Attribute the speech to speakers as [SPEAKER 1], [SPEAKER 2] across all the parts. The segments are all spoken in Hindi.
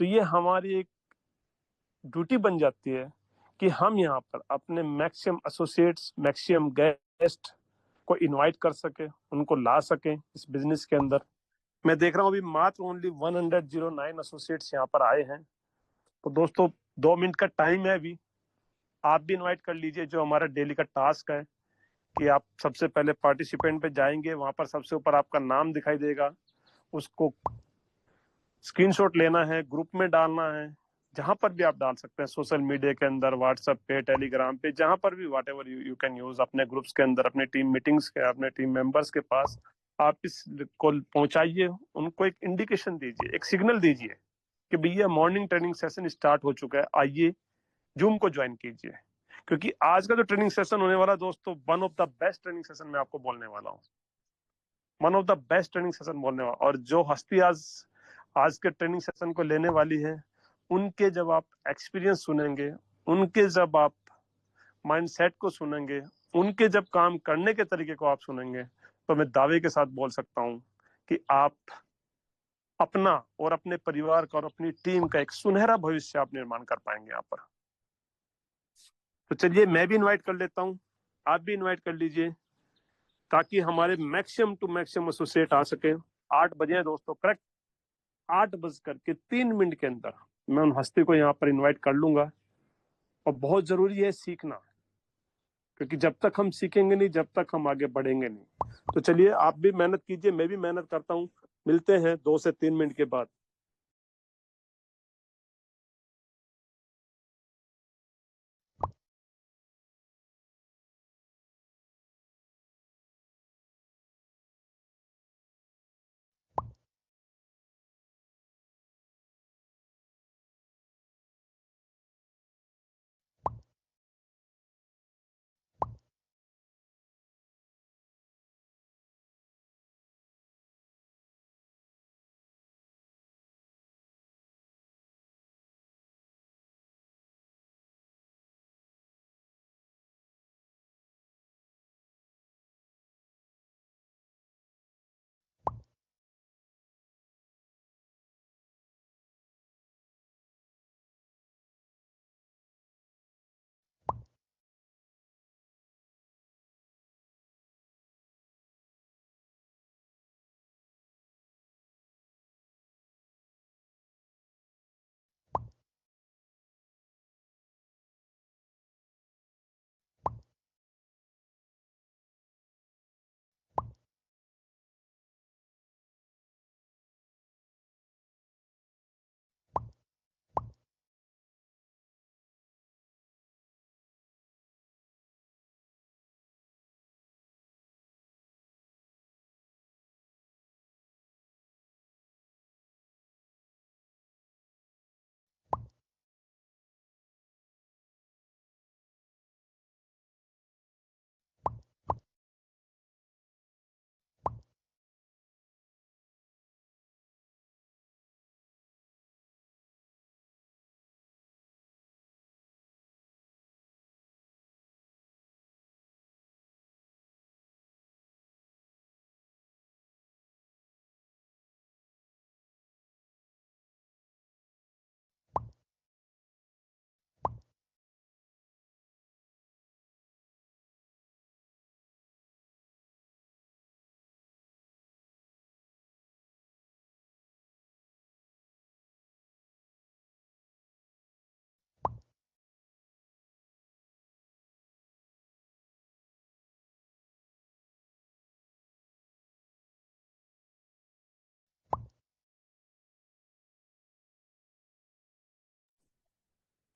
[SPEAKER 1] तो ये हमारी एक ड्यूटी बन जाती है कि हम यहाँ पर अपने मैक्सिमम एसोसिएट्स, मैक्सिमम गेस्ट को इनवाइट कर सके, उनको ला सके इस बिजनेस के अंदर। मैं देख रहा हूँ अभी मात्र ओनली 109 एसोसिएट्स यहाँ पर आए हैं। तो दोस्तों 2 मिनट का टाइम है अभी, आप भी इनवाइट कर लीजिए। जो हमारा डेली का टास्क है कि आप सबसे पहले पार्टिसिपेंट पे जाएंगे, वहां पर सबसे ऊपर आपका नाम दिखाई देगा, उसको स्क्रीनशॉट लेना है, ग्रुप में डालना है, जहां पर भी आप डाल सकते हैं, सोशल मीडिया के अंदर, व्हाट्सएप पे, टेलीग्राम पे, जहां पर भी what ever you can use, अपने ग्रुप्स के अंदर, अपने टीम मीटिंग्स के, अपने टीम मेंबर्स के पास आप इस को पहुंचाइए। उनको एक इंडिकेशन दीजिए, एक सिग्नल दीजिए कि भैया मॉर्निंग ट्रेनिंग सेशन स्टार्ट हो चुका है, आइए जूम को ज्वाइन कीजिए। क्योंकि आज का जो ट्रेनिंग सेशन होने वाला दोस्तों, one of the best training session मैं आपको बोलने वाला हूँ, one of the best training session बोलने वाला। और जो हस्ती आज के ट्रेनिंग सेशन को लेने वाली है, उनके जब आप एक्सपीरियंस सुनेंगे, उनके जब आप माइंडसेट को सुनेंगे, उनके जब काम करने के तरीके को आप सुनेंगे, तो मैं दावे के साथ बोल सकता हूं कि आप अपना और अपने परिवार का और अपनी टीम का एक सुनहरा भविष्य आप निर्माण कर पाएंगे यहाँ पर। तो चलिए मैं भी इनवाइट कर लेता हूं, आप भी इनवाइट कर लीजिए, ताकि हमारे मैक्सिमम टू मैक्सिमम एसोसिएट आ सके। 8 बजे है दोस्तों, करेक्ट 8:03 के अंदर मैं उन हस्ती को यहाँ पर इनवाइट कर लूंगा। और बहुत जरूरी है सीखना, क्योंकि जब तक हम सीखेंगे नहीं, जब तक हम आगे बढ़ेंगे नहीं। तो चलिए आप भी मेहनत कीजिए, मैं भी मेहनत करता हूँ। मिलते हैं 2 से 3 मिनट के बाद।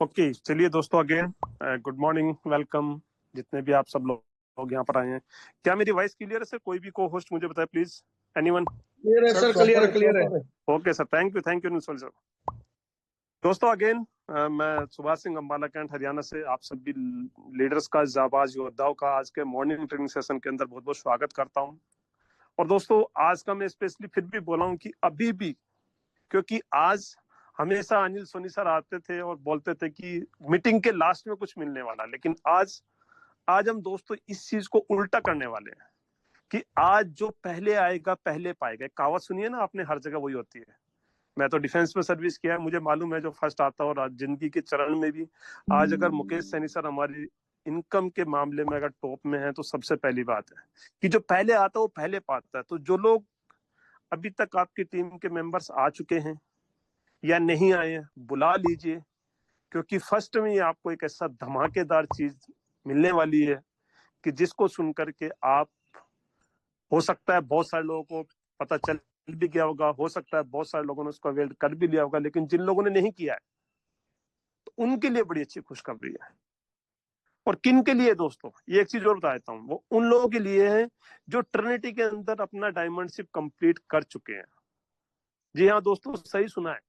[SPEAKER 1] ओके चलिए दोस्तों, अगेन गुड मॉर्निंग, वेलकम जितने भी आप सब लोग यहाँ पर आए हैं। क्या मेरी वॉइस क्लियर है सर? कोई भी को होस्ट मुझे बताए प्लीज, एनीवन?
[SPEAKER 2] क्लियर है सर, क्लियर है।
[SPEAKER 1] Okay sir, thank you Nishul sir. दोस्तों अगेन मैं सुभाष सिंह अंबाला कैंट हरियाणा से आप सभी लीडर्स का, जाबाज योद्धाओं का आज के मॉर्निंग ट्रेनिंग सेशन के अंदर बहुत बहुत स्वागत करता हूं। और दोस्तों आज का मैं स्पेशली फिर भी बोला हूं कि अभी भी, क्योंकि आज हमेशा अनिल सोनी सर आते थे और बोलते थे कि मीटिंग के लास्ट में कुछ मिलने वाला, लेकिन आज हम दोस्तों इस चीज को उल्टा करने वाले हैं कि आज जो पहले आएगा पहले पाएगा। कहावत सुनिए ना आपने, हर जगह वही होती है मैं तो डिफेंस में सर्विस किया है, मुझे मालूम है जो फर्स्ट आता है। और आज जिंदगी के चरण में भी आज अगर मुकेश सैनी सर हमारी इनकम के मामले में अगर टॉप में है, तो सबसे पहली बात है कि जो पहले आता है वो पहले पाता है। तो जो लोग अभी तक आपकी टीम के मेंबर्स आ चुके हैं या नहीं आए हैं, बुला लीजिए, क्योंकि फर्स्ट में ही आपको एक ऐसा धमाकेदार चीज मिलने वाली है कि जिसको सुनकर के आप, हो सकता है बहुत सारे लोगों को पता चल भी गया होगा, हो सकता है बहुत सारे लोगों ने उसको अवेल कर भी लिया होगा, लेकिन जिन लोगों ने नहीं किया है तो उनके लिए बड़ी अच्छी खुशखबरी है। और किन के लिए दोस्तों, ये एक चीज और बता देता हूँ, वो उन लोगों के लिए है जो ट्रिनिटी के अंदर अपना डायमंडशिप कंप्लीट कर चुके हैं। जी हाँ दोस्तों, सही सुना है।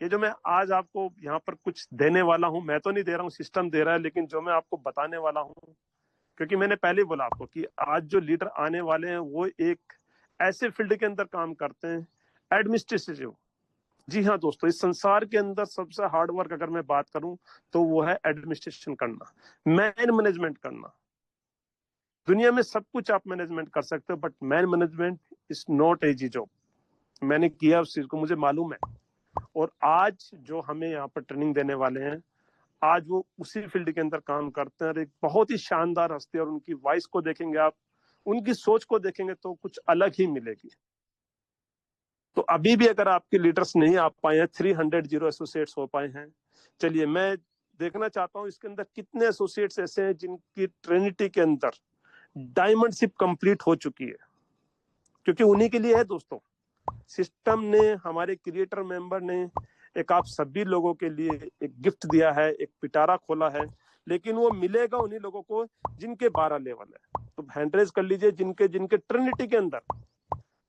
[SPEAKER 1] ये जो मैं आज आपको यहाँ पर कुछ देने वाला हूँ, मैं तो नहीं दे रहा हूँ, सिस्टम दे रहा है, लेकिन जो मैं आपको बताने वाला हूँ, क्योंकि मैंने पहले ही बोला आपको कि आज जो लीडर आने वाले हैं वो एक ऐसे फील्ड के अंदर काम करते हैं, एडमिनिस्ट्रेटिव। जी हाँ दोस्तों, इस संसार के अंदर सबसे हार्ड वर्क अगर मैं बात करूं तो वो है एडमिनिस्ट्रेशन करना, मैन मैनेजमेंट करना। दुनिया में सब कुछ आप मैनेजमेंट कर सकते हो, but man management is not easy job. मैंने किया उस चीज को, मुझे मालूम है। और आज जो हमें यहाँ पर ट्रेनिंग देने वाले हैं, आज वो उसी फील्ड के अंदर काम करते हैं, और एक बहुत ही शानदार हस्ती, और उनकी वॉइस को देखेंगे आप, उनकी सोच को देखेंगे तो कुछ अलग ही मिलेगी। तो अभी भी अगर आपके लीडर्स नहीं आ पाए हैं, 300 जीरो एसोसिएट्स हो पाए हैं, चलिए मैं देखना चाहता हूं इसके अंदर कितने एसोसिएट्स ऐसे हैं जिनकी ट्रिनिटी के अंदर डायमंडशिप कंप्लीट हो चुकी है। क्योंकि उन्हीं के लिए है दोस्तों, सिस्टम ने, हमारे क्रिएटर मेंबर ने एक आप सभी लोगों के लिए एक गिफ्ट दिया है, एक पिटारा खोला है, लेकिन वो मिलेगा उन्हीं लोगों को जिनके 12 लेवल है। तो हैंड रेज कर लीजिए जिनके जिनके ट्रिनिटी के अंदर,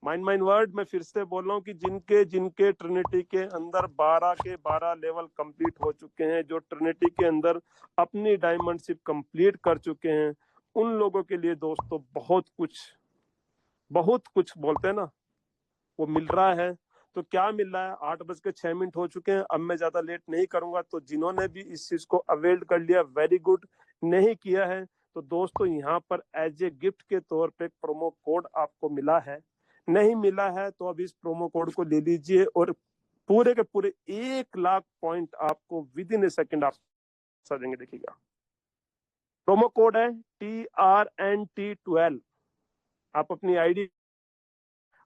[SPEAKER 1] माइंड माइंड वर्ड, मैं फिर से बोल रहा हूँ कि जिनके जिनके ट्रिनिटी के अंदर 12 के 12 लेवल कंप्लीट हो चुके हैं, जो ट्रिनिटी के अंदर अपनी डायमंडशिप कंप्लीट कर चुके हैं, उन लोगों के लिए दोस्तों बहुत कुछ बोलते हैं ना, वो मिल रहा है। तो क्या मिल रहा है, 8:06 हो चुके हैं, अब मैं ज्यादा लेट नहीं करूंगा। तो जिन्होंने भी इस चीज को अवेल कर लिया, वेरी गुड। नहीं किया है तो दोस्तों यहाँ पर एज ए गिफ्ट के तौर पे प्रोमो कोड आपको मिला है, नहीं मिला है तो अब इस प्रोमो कोड को ले लीजिए, और पूरे के पूरे 1 लाख पॉइंट आपको विद इन ए सेकेंड आप देंगे। देखिएगा, प्रोमो कोड है TRNT12। आप अपनी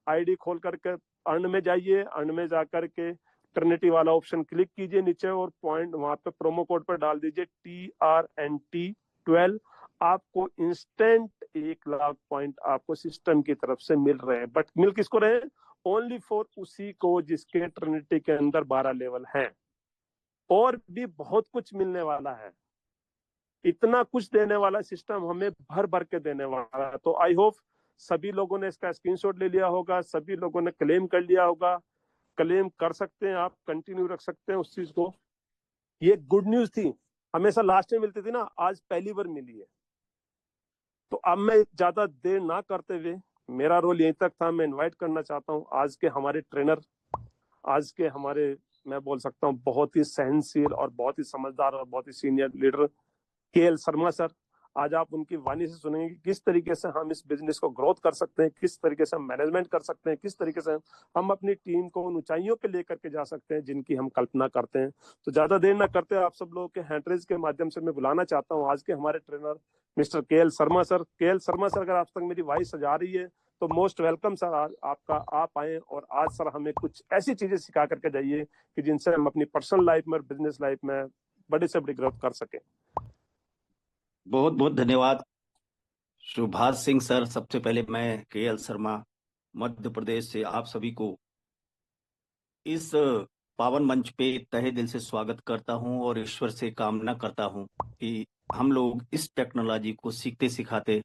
[SPEAKER 1] आईडी खोल करके अर्न में जाइए, अर्न में जाकर के ट्रिनिटी वाला ऑप्शन क्लिक कीजिए नीचे, और पॉइंट वहां पे प्रोमो कोड पर डाल दीजिए TRNT12। आपको इंस्टेंट 1 लाख पॉइंट आपको सिस्टम की तरफ से मिल रहे हैं, बट मिल किसको रहे हैं? ओनली फॉर उसी को जिसके ट्रिनिटी के अंदर 12 लेवल हैं। और भी बहुत कुछ मिलने वाला है, इतना कुछ देने वाला सिस्टम, हमें भर भर के देने वाला है। तो आई होप सभी लोगों ने इसका स्क्रीनशॉट ले लिया होगा, सभी लोगों ने क्लेम कर लिया होगा। क्लेम कर सकते हैं आप, कंटिन्यू रख सकते हैं उस चीज को। ये गुड न्यूज थी, हमेशा लास्ट में मिलती थी ना, आज पहली बार मिली है। तो अब मैं ज्यादा देर ना करते हुए, मेरा रोल यहीं तक था, मैं इनवाइट करना चाहता हूँ आज के हमारे ट्रेनर, आज के हमारे, मैं बोल सकता हूँ बहुत ही सहनशील और बहुत ही समझदार और बहुत ही senior leader KL Sharma sir. आज आप उनकी वाणी से सुनेंगे कि किस तरीके से हम इस बिजनेस को ग्रोथ कर सकते हैं, किस तरीके से हम मैनेजमेंट कर सकते हैं, किस तरीके से हम अपनी टीम को उन ऊंचाइयों पे लेकर के जा सकते हैं जिनकी हम कल्पना करते हैं। तो ज्यादा देर ना करते, आप सब लोगों के हैंडरेज के माध्यम से मैं बुलाना चाहता हूँ आज के हमारे trainer mister KL Sharma sir. KL Sharma sir, अगर आप तक मेरी वॉइस सजा रही है तो मोस्ट वेलकम सर। आज आपका, आप आए और आज सर हमें कुछ ऐसी चीजें सिखा करके जाइए कि जिनसे हम अपनी पर्सनल लाइफ में और बिजनेस लाइफ में बड़े से बड़ी ग्रोथ कर सके।
[SPEAKER 3] बहुत बहुत धन्यवाद सुभाष सिंह सर। सबसे पहले मैं KL शर्मा मध्य प्रदेश से आप सभी को इस पावन मंच पे तहे दिल से स्वागत करता हूं, और ईश्वर से कामना करता हूं कि हम लोग इस टेक्नोलॉजी को सीखते सिखाते,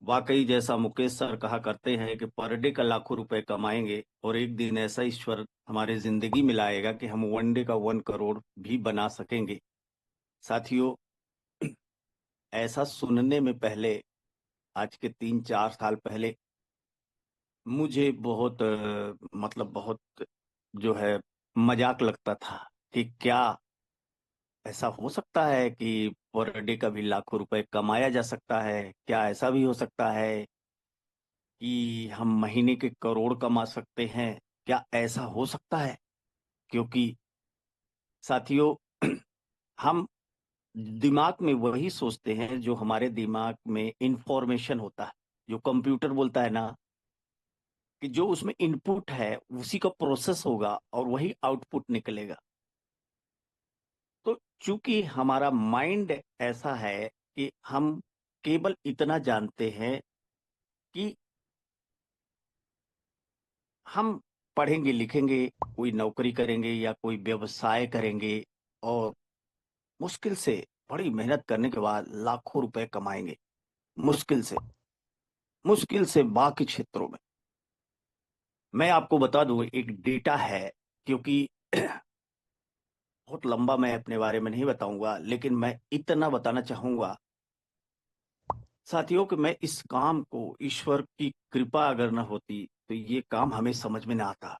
[SPEAKER 3] वाकई जैसा मुकेश सर कहा करते हैं कि पर डे का लाखों रुपए कमाएंगे, और एक दिन ऐसा ईश्वर हमारे जिंदगी में लाएगा कि हम 1 डे का 1 करोड़ भी बना सकेंगे। साथियों, ऐसा सुनने में पहले, आज के 3-4 साल पहले, मुझे बहुत मतलब बहुत जो है मजाक लगता था कि क्या ऐसा हो सकता है कि पर डे का भी लाखों रुपए कमाया जा सकता है? क्या ऐसा भी हो सकता है कि हम महीने के करोड़ कमा सकते हैं, क्या ऐसा हो सकता है? क्योंकि साथियों, हम दिमाग में वही सोचते हैं जो हमारे दिमाग में इंफॉर्मेशन होता है। जो कंप्यूटर बोलता है ना कि जो उसमें इनपुट है उसी का प्रोसेस होगा और वही आउटपुट निकलेगा। तो चूंकि हमारा माइंड ऐसा है कि हम केवल इतना जानते हैं कि हम पढ़ेंगे लिखेंगे, कोई नौकरी करेंगे या कोई व्यवसाय करेंगे और मुश्किल से, बड़ी मेहनत करने के बाद लाखों रुपए कमाएंगे। मुश्किल से बाकी क्षेत्रों में। मैं आपको बता दूं, एक डेटा है, क्योंकि बहुत लंबा मैं अपने बारे में नहीं बताऊंगा, लेकिन मैं इतना बताना चाहूंगा साथियों कि मैं इस काम को, ईश्वर की कृपा अगर न होती तो ये काम हमें समझ में ना आता।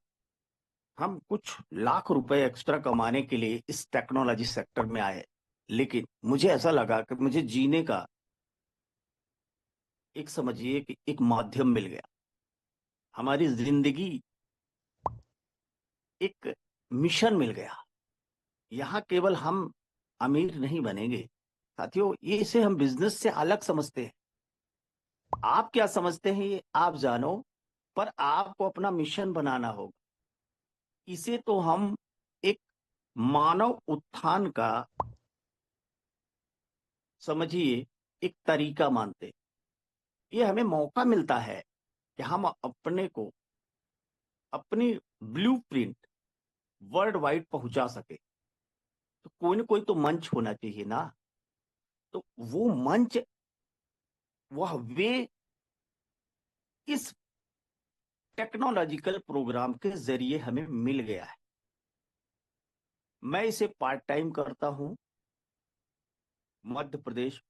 [SPEAKER 3] हम कुछ लाख रुपए एक्स्ट्रा कमाने के लिए इस टेक्नोलॉजी सेक्टर में आए, लेकिन मुझे ऐसा लगा कि मुझे जीने का एक, समझिए कि एक माध्यम मिल गया। हमारी जिंदगी एक मिशन मिल गया। यहाँ केवल हम अमीर नहीं बनेंगे साथियों, ये इसे हम बिजनेस से अलग समझते हैं। आप क्या समझते हैं ये आप जानो, पर आपको अपना मिशन बनाना होगा। इसे तो हम एक मानव उत्थान का, समझिए, एक तरीका मानते हैं। ये हमें मौका मिलता है कि हम अपने को, अपनी ब्लूप्रिंट वर्ल्ड वाइड पहुंचा सके। तो कोई ना कोई तो मंच होना चाहिए ना। तो वो मंच, वह वे इस टेक्नोलॉजिकल प्रोग्राम के जरिए हमें मिल गया है। मैं इसे पार्ट टाइम करता हूं, मध्य प्रदेश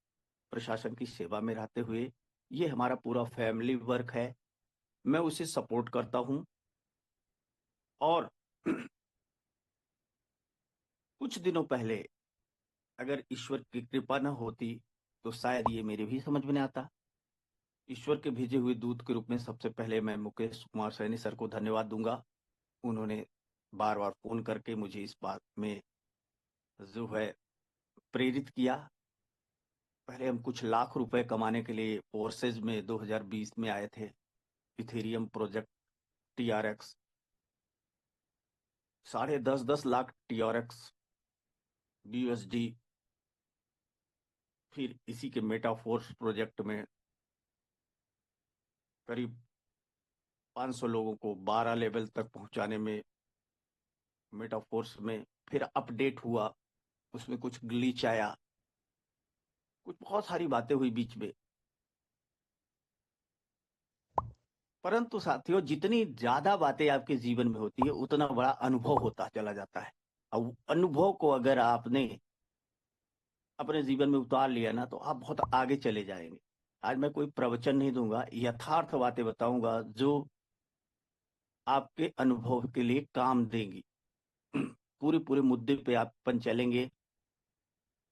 [SPEAKER 3] प्रशासन की सेवा में रहते हुए। ये हमारा पूरा फैमिली वर्क है, मैं उसे सपोर्ट करता हूं। और कुछ दिनों पहले अगर ईश्वर की कृपा न होती तो शायद ये मेरे भी समझ में नहीं आता। ईश्वर के भेजे हुए दूत के रूप में सबसे पहले मैं मुकेश कुमार सैनी सर को धन्यवाद दूंगा। उन्होंने बार बार फोन करके मुझे इस बात में जो है प्रेरित किया। पहले हम कुछ लाख रुपए कमाने के लिए फोर्सेज में 2020 में आए थे। Ethereum project TRX, 10.5 lakh TRX BUSD। फिर इसी के मेटाफोर्स प्रोजेक्ट में करीब 500 लोगों को 12 लेवल तक पहुंचाने में, मेटाफोर्स में फिर अपडेट हुआ, उसमें कुछ ग्लिच आया, कुछ बहुत सारी बातें हुई बीच में। परंतु साथियों, जितनी ज्यादा बातें आपके जीवन में होती है उतना बड़ा अनुभव होता चला जाता है। और अनुभव को अगर आपने अपने जीवन में उतार लिया ना तो आप बहुत आगे चले जाएंगे। आज मैं कोई प्रवचन नहीं दूंगा, यथार्थ बातें बताऊंगा जो आपके अनुभव के लिए काम देंगी। पूरे पूरे मुद्दे पे आप अपन चलेंगे,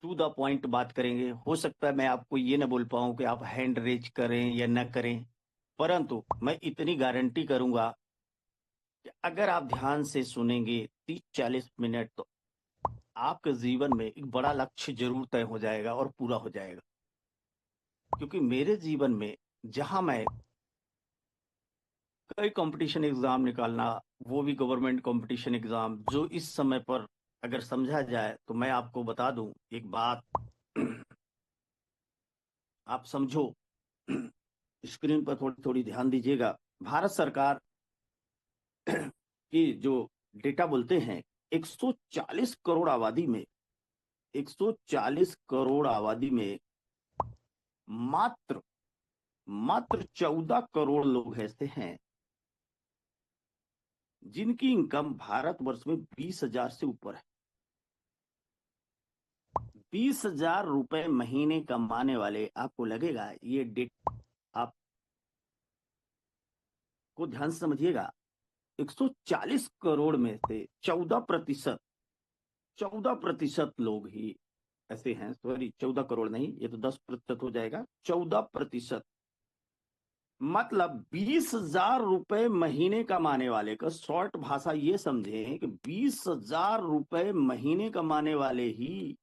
[SPEAKER 3] टू द पॉइंट बात करेंगे। हो सकता है मैं आपको ये ना बोल पाऊं कि आप हैंड रेज करें या न करें, परंतु मैं इतनी गारंटी करूंगा कि अगर आप ध्यान से सुनेंगे 30-40 मिनट, तो आपके जीवन में एक बड़ा लक्ष्य जरूर तय हो जाएगा और पूरा हो जाएगा। क्योंकि मेरे जीवन में, जहां मैं कई कंपटीशन एग्जाम निकालना, वो भी गवर्नमेंट कंपटीशन एग्जाम, जो इस समय पर अगर समझा जाए तो मैं आपको बता दूं एक बात। आप समझो, स्क्रीन पर थोड़ी थोड़ी ध्यान दीजिएगा। भारत सरकार की जो डेटा बोलते हैं, 140 करोड़ आबादी में, 140 करोड़ आबादी में मात्र मात्र 14 करोड़ लोग ऐसे हैं जिनकी इनकम भारतवर्ष में 20,000 से ऊपर है। 20,000 रुपए महीने कमाने वाले, आपको लगेगा ये डेट, आपको ध्यान से समझिएगा, 140 करोड़ में से 14%, 14% लोग ही ऐसे हैं। सॉरी, 14 करोड़ नहीं, ये तो 10% हो जाएगा। 14% मतलब 20,000 रुपए महीने कमाने वाले का, शॉर्ट भाषा ये समझें कि 20,000 रुपए महीने कमाने वाले ही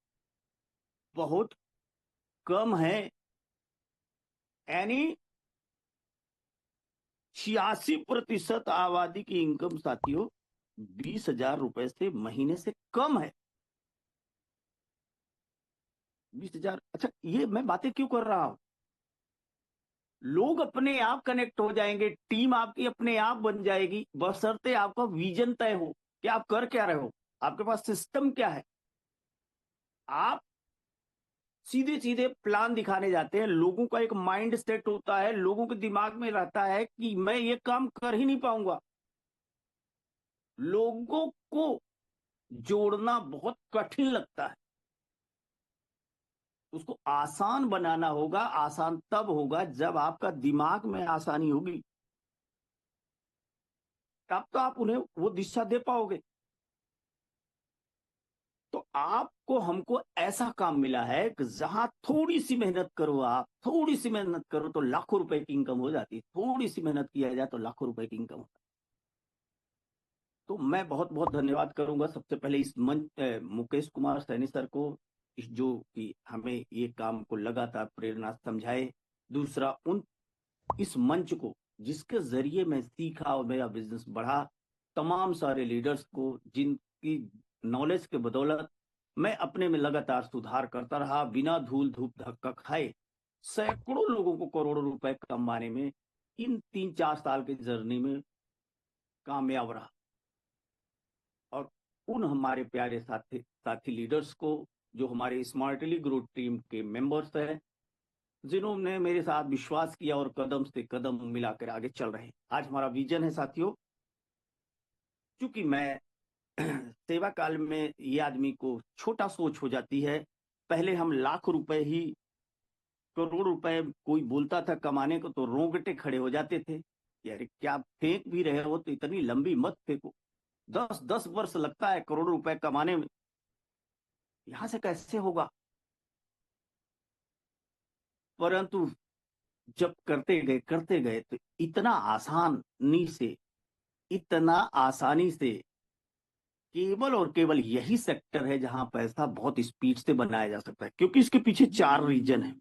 [SPEAKER 3] बहुत कम है। यानी 86% आबादी की इनकम साथियों 20,000 रुपए से महीने से कम है। 20,000। अच्छा, ये मैं बातें क्यों कर रहा हूं? लोग अपने आप कनेक्ट हो जाएंगे, टीम आपकी अपने आप बन जाएगी, बशर्ते आपका विजन तय हो कि आप कर क्या रहे हो, आपके पास सिस्टम क्या है। आप सीधे सीधे प्लान दिखाने जाते हैं, लोगों का एक माइंड सेट होता है, लोगों के दिमाग में रहता है कि मैं ये काम कर ही नहीं पाऊंगा। लोगों को जोड़ना बहुत कठिन लगता है, उसको आसान बनाना होगा। आसान तब होगा जब आपका दिमाग में आसानी होगी, तब तो आप उन्हें वो दिशा दे पाओगे। तो आपको हमको ऐसा काम मिला है कि जहां थोड़ी सी मेहनत करो, आप थोड़ी सी मेहनत करो तो लाखों रुपए की इनकम हो जाती है। थोड़ी सी मेहनत किया जाए तो लाखों रुपए की इनकम। तो मैं बहुत बहुत धन्यवाद करूंगा सबसे पहले इस मंच मुकेश कुमार सैनी सर को, इस जो कि हमें ये काम को लगातार प्रेरणा समझाए। दूसरा उन इस मंच को जिसके जरिए मैं सीखा और मेरा बिजनेस बढ़ा, तमाम सारे लीडर्स को जिनकी नॉलेज के बदौलत मैं अपने में लगातार सुधार करता रहा, बिना धूल धूप धक्का खाए सैकड़ों लोगों को करोड़ों रुपए कमाने में इन 3-4 साल की जर्नी में कामयाब रहा। और उन हमारे प्यारे साथी साथी लीडर्स को, जो हमारे स्मार्टली ग्रो टीम के मेंबर्स हैं, जिन्होंने मेरे साथ विश्वास किया और कदम से कदम मिलाकर आगे चल रहे हैं। आज हमारा विजन है साथियों, क्योंकि मैं सेवा काल में ये आदमी को छोटा सोच हो जाती है। पहले हम लाख रुपए ही, करोड़ रुपए कोई बोलता था कमाने को तो रोंगटे खड़े हो जाते थे, यार क्या फेंक भी रहे हो तो इतनी लंबी मत फेंको, 10-10 वर्ष लगता है करोड़ रुपए कमाने में, यहां से कैसे होगा। परंतु जब करते गए तो इतना आसानी से केवल और केवल यही सेक्टर है जहां पैसा बहुत स्पीड से बनाया जा सकता है, क्योंकि इसके पीछे 4 रीजन है।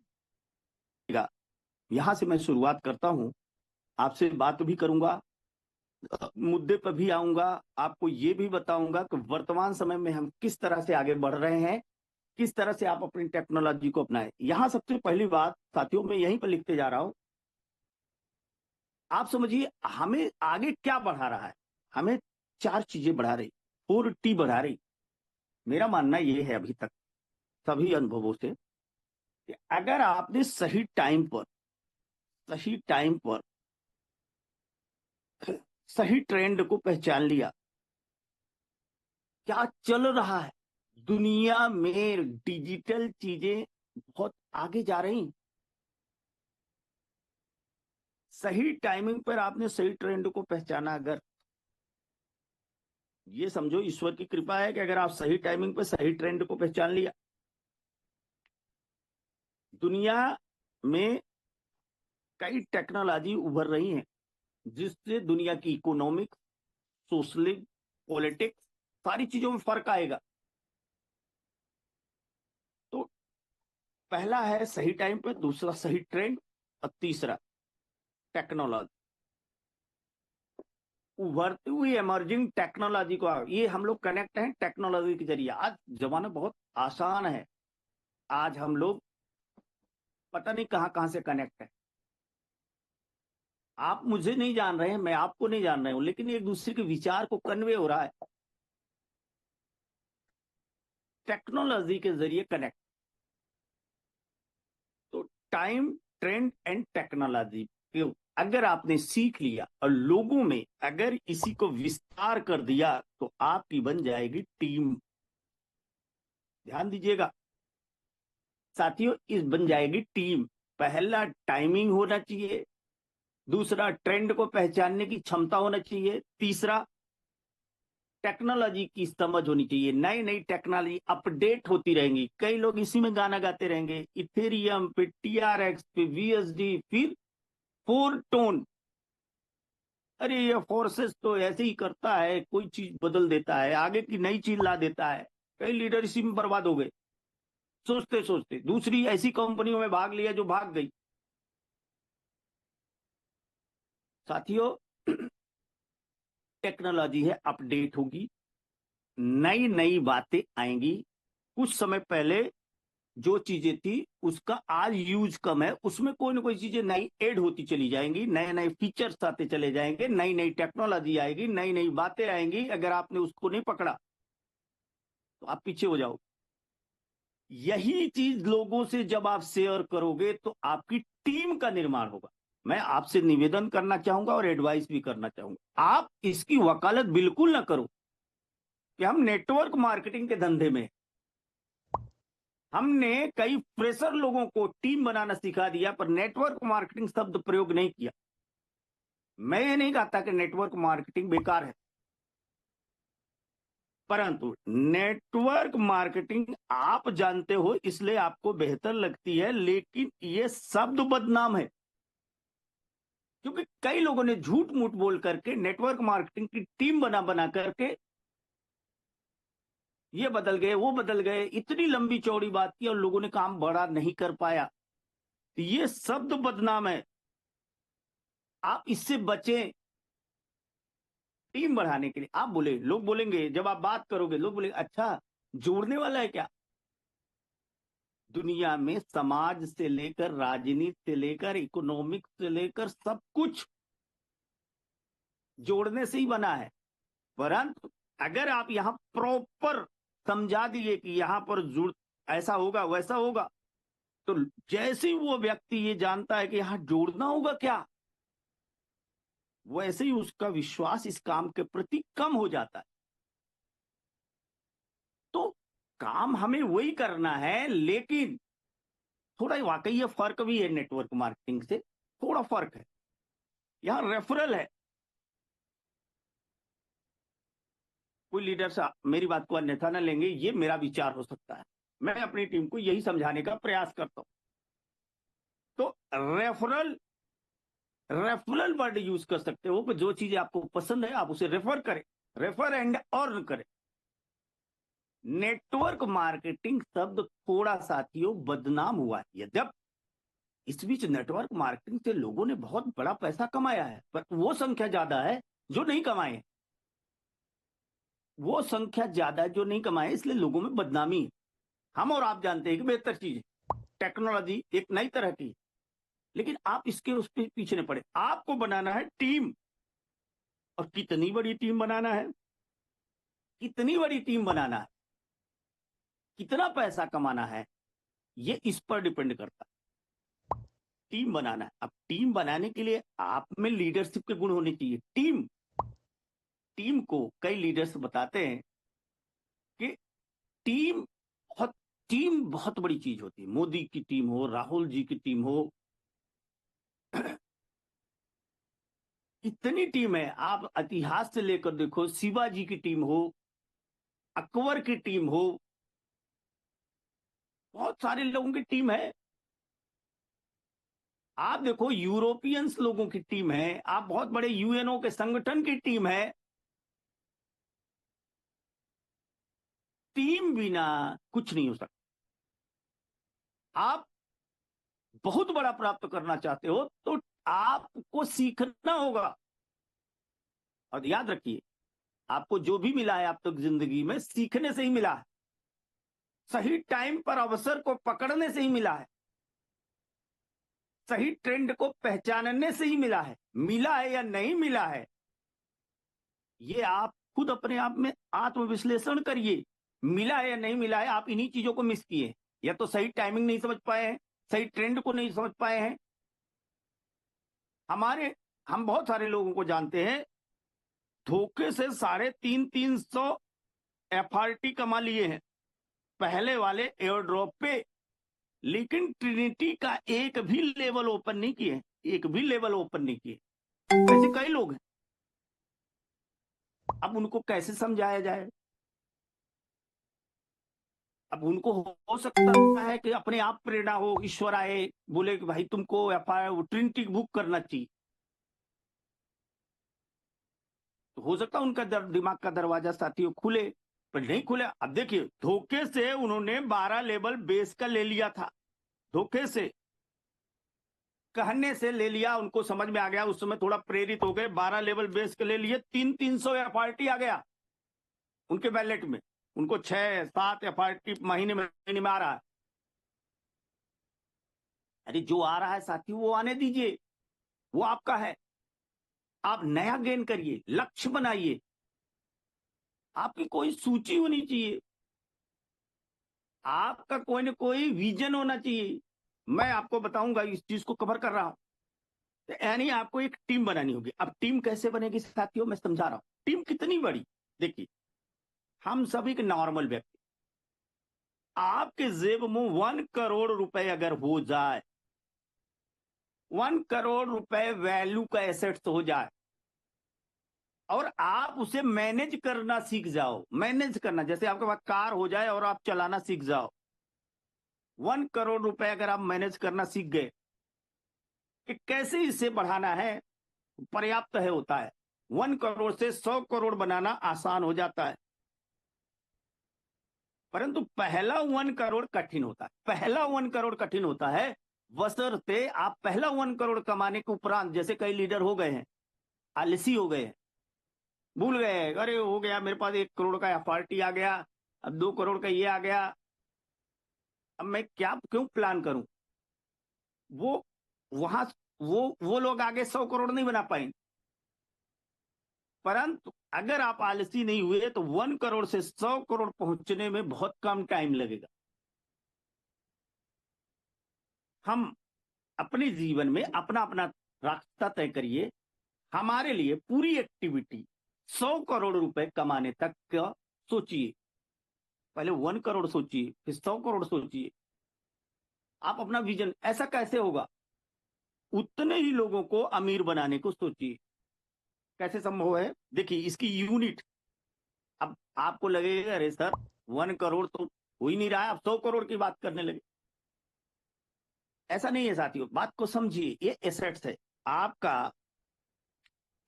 [SPEAKER 3] यहां से मैं शुरुआत करता हूं, आपसे बात भी करूंगा, मुद्दे पर भी आऊंगा, आपको ये भी बताऊंगा कि वर्तमान समय में हम किस तरह से आगे बढ़ रहे हैं, किस तरह से आप अपनी टेक्नोलॉजी को अपनाएं। यहां सबसे पहली बात साथियों, मैं यहीं पर लिखते जा रहा हूं, आप समझिए हमें आगे क्या बढ़ा रहा है। हमें 4 चीजें बढ़ा रही, 4T बढ़ा रही। मेरा मानना यह है अभी तक सभी अनुभवों से कि अगर आपने सही टाइम पर सही ट्रेंड को पहचान लिया, क्या चल रहा है दुनिया में, डिजिटल चीजें बहुत आगे जा रही। सही टाइमिंग पर आपने सही ट्रेंड को पहचाना, अगर ये समझो ईश्वर की कृपा है कि अगर आप सही टाइमिंग पर सही ट्रेंड को पहचान लिया, दुनिया में कई टेक्नोलॉजी उभर रही हैं जिससे दुनिया की इकोनॉमिक, सोशल, पॉलिटिक्स, सारी चीजों में फर्क आएगा। तो पहला है सही टाइम पे, दूसरा सही ट्रेंड, और तीसरा टेक्नोलॉजी। उभरती हुई इमर्जिंग टेक्नोलॉजी को, ये हम लोग कनेक्ट हैं टेक्नोलॉजी के जरिए। आज जमाना बहुत आसान है, आज हम लोग पता नहीं कहां कहां से कनेक्ट है। आप मुझे नहीं जान रहे हैं, मैं आपको नहीं जान रहा हूं, लेकिन एक दूसरे के विचार को कन्वे हो रहा है टेक्नोलॉजी के जरिए कनेक्ट। तो टाइम, ट्रेंड एंड टेक्नोलॉजी अगर आपने सीख लिया और लोगों में अगर इसी को विस्तार कर दिया तो आपकी बन जाएगी टीम। ध्यान दीजिएगा साथियों, इस बन जाएगी टीम। पहला टाइमिंग होना चाहिए, दूसरा ट्रेंड को पहचानने की क्षमता होना चाहिए, तीसरा टेक्नोलॉजी की समझ होनी चाहिए। नई नई टेक्नोलॉजी अपडेट होती रहेंगी, कई लोग इसी में गाना गाते रहेंगे, इथेरियम पे, TRX पे, VSD, फिर फोरटोन, अरे ये फोर्सेस तो ऐसे ही करता है, कोई चीज बदल देता है, आगे की नई चीज ला देता है। कई लीडर इसी में बर्बाद हो गए, सोचते सोचते दूसरी ऐसी कंपनियों में भाग लिया जो भाग गई। साथियों, टेक्नोलॉजी है, अपडेट होगी, नई नई बातें आएंगी। कुछ समय पहले जो चीजें थी उसका आज यूज कम है, उसमें कोई ना कोई चीजें नई ऐड होती चली जाएंगी, नए नए फीचर्स आते चले जाएंगे, नई नई टेक्नोलॉजी आएगी, नई नई बातें आएंगी। अगर आपने उसको नहीं पकड़ा तो आप पीछे हो जाओगे। यही चीज लोगों से जब आप शेयर करोगे तो आपकी टीम का निर्माण होगा। मैं आपसे निवेदन करना चाहूंगा और एडवाइस भी करना चाहूंगा, आप इसकी वकालत बिल्कुल ना करो कि हम नेटवर्क मार्केटिंग के धंधे में। हमने कई फ्रेशर लोगों को टीम बनाना सिखा दिया, पर नेटवर्क मार्केटिंग शब्द प्रयोग नहीं किया। मैं ये नहीं कहता कि नेटवर्क मार्केटिंग बेकार है, परंतु नेटवर्क मार्केटिंग आप जानते हो इसलिए आपको बेहतर लगती है, लेकिन ये शब्द बदनाम है, क्योंकि कई लोगों ने झूठ मूठ बोल करके नेटवर्क मार्केटिंग की टीम बना बना करके ये बदल गए वो बदल गए, इतनी लंबी चौड़ी बात की और लोगों ने काम बड़ा नहीं कर पाया। तो ये शब्द बदनाम है, आप इससे बचें। टीम बढ़ाने के लिए आप बोले, लोग बोलेंगे, जब आप बात करोगे लोग बोलेंगे अच्छा जोड़ने वाला है क्या। दुनिया में समाज से लेकर राजनीति से लेकर इकोनॉमिक्स से लेकर सब कुछ जोड़ने से ही बना है, परंतु अगर आप यहां प्रॉपर समझा दिए कि यहां पर जुड़ ऐसा होगा वैसा होगा, तो जैसे ही वो व्यक्ति ये जानता है कि यहां जोड़ना होगा क्या, वैसे ही उसका विश्वास इस काम के प्रति कम हो जाता है। तो काम हमें वही करना है, लेकिन थोड़ा वाकई ये फर्क भी है, नेटवर्क मार्केटिंग से थोड़ा फर्क है। यहां रेफरल है। कोई लीडर साहब मेरी बात को अन्यथा ना लेंगे, ये मेरा विचार हो सकता है, मैं अपनी टीम को यही समझाने का प्रयास करता हूं। तो रेफरल, रेफरल वर्ड यूज कर सकते हो कि जो चीजें आपको पसंद है आप उसे रेफर करें, रेफर एंड अर्न करें। नेटवर्क मार्केटिंग शब्द थोड़ा साथियों बदनाम हुआ है, यद्यप इस बीच नेटवर्क मार्केटिंग से लोगों ने बहुत बड़ा पैसा कमाया है, पर वो संख्या ज्यादा है जो नहीं कमाए, वो संख्या ज्यादा है जो नहीं कमाए, इसलिए लोगों में बदनामी है। हम और आप जानते हैं कि बेहतर चीज है, टेक्नोलॉजी एक नई तरह की, लेकिन आप इसके उस पे पीछे नहीं पड़े। आपको बनाना है टीम, और कितनी बड़ी टीम बनाना है, कितनी बड़ी टीम बनाना है, कितना पैसा कमाना है, ये इस पर डिपेंड करता है। टीम बनाना है, अब टीम बनाने के लिए आप में लीडरशिप के गुण होने चाहिए। टीम, टीम को कई लीडर्स बताते हैं कि टीम बहुत, टीम बहुत बड़ी चीज होती है। मोदी की टीम हो, राहुल जी की टीम हो, इतनी टीम है। आप इतिहास से लेकर देखो, शिवाजी की टीम हो, अकबर की टीम हो, बहुत सारे लोगों की टीम है। आप देखो यूरोपियंस लोगों की टीम है, आप बहुत बड़े यूएनओ के संगठन की टीम है। टीम बिना कुछ नहीं हो सकता। आप बहुत बड़ा प्राप्त करना चाहते हो तो आपको सीखना होगा। और याद रखिए, आपको जो भी मिला है आप तक जिंदगी में सीखने से ही मिला है, सही टाइम पर अवसर को पकड़ने से ही मिला है, सही ट्रेंड को पहचानने से ही मिला है। मिला है या नहीं मिला है, ये आप खुद अपने आप में आत्मविश्लेषण करिए। मिला है या नहीं मिला है, आप इन्हीं चीजों को मिस किए, या तो सही टाइमिंग नहीं समझ पाए हैं, सही ट्रेंड को नहीं समझ पाए हैं। हम बहुत सारे लोगों को जानते हैं, धोखे से 350 FRT कमा लिए हैं पहले वाले एयर ड्रॉप पे, लेकिन ट्रिनिटी का एक भी लेवल ओपन नहीं किए, एक भी लेवल ओपन नहीं किए। ऐसे कई लोग हैं, अब उनको कैसे समझाया जाए। अब उनको हो सकता है कि अपने आप प्रेरणा हो, ईश्वर आए बोले कि भाई तुमको एफआईआर ट्रिनिटी बुक करना चाहिए, तो हो सकता है उनका दिमाग का दरवाजा साथियों खुले, पर नहीं खुले। अब देखिए, धोखे से उन्होंने 12 लेवल बेस का ले लिया था, धोखे से, कहने से ले लिया, उनको समझ में आ गया, उस समय थोड़ा प्रेरित हो गए, 12 लेवल बेस के ले लिए, 300 एफआरटी आ गया उनके बैलेट में, उनको 6-7 एफआरटी महीने में आ रहा है। अरे जो आ रहा है साथियों वो आने दीजिए, वो आपका है, आप नया गेन करिए, लक्ष्य बनाइए, आपकी कोई सूची होनी चाहिए, आपका कोई ना कोई विजन होना चाहिए। मैं आपको बताऊंगा, इस चीज को कवर कर रहा हूं, तो यानी आपको एक टीम बनानी होगी। अब टीम कैसे बनेगी साथियों, मैं समझा रहा हूं, टीम कितनी बड़ी। देखिए, हम सभी के नॉर्मल व्यक्ति, आपके जेब में 1 करोड़ रुपए अगर हो जाए, 1 करोड़ रुपए वैल्यू का एसेट्स हो जाए, और आप उसे मैनेज करना सीख जाओ, मैनेज करना, जैसे आपके पास कार हो जाए और आप चलाना सीख जाओ, 1 करोड़ रुपए अगर आप मैनेज करना सीख गए कि कैसे इसे बढ़ाना है, पर्याप्त है होता है। 1 करोड़ से 100 करोड़ बनाना आसान हो जाता है, परंतु पहला 1 करोड़ कठिन होता है, पहला 1 करोड़ कठिन होता है, बशर्ते आप पहला 1 करोड़ कमाने के उपरांत, जैसे कई लीडर हो गए हैं, आलसी हो गए हैं, भूल गए, अरे हो गया मेरे पास 1 करोड़ का एफआरटी आ गया, अब 2 करोड़ का ये आ गया, अब मैं क्या क्यों प्लान करूं। वो वहां वो लोग आगे 100 करोड़ नहीं बना पाएंगे, परंतु अगर आप आलसी नहीं हुए तो 1 करोड़ से 100 करोड़ पहुंचने में बहुत कम टाइम लगेगा। हम अपने जीवन में अपना अपना रास्ता तय करिए, हमारे लिए पूरी एक्टिविटी 100 करोड़ रुपए कमाने तक का सोचिए, पहले 1 करोड़ सोचिए, फिर 100 करोड़ सोचिए, आप अपना विजन, ऐसा कैसे होगा, उतने ही लोगों को अमीर बनाने को सोचिए, कैसे संभव है। देखिए इसकी यूनिट, अब आपको लगेगा अरे सर 1 करोड़ तो हो ही नहीं रहा है, अब 100 करोड़ की बात करने लगे, ऐसा नहीं है साथियों, बात को समझिए, ये एसेट्स है आपका।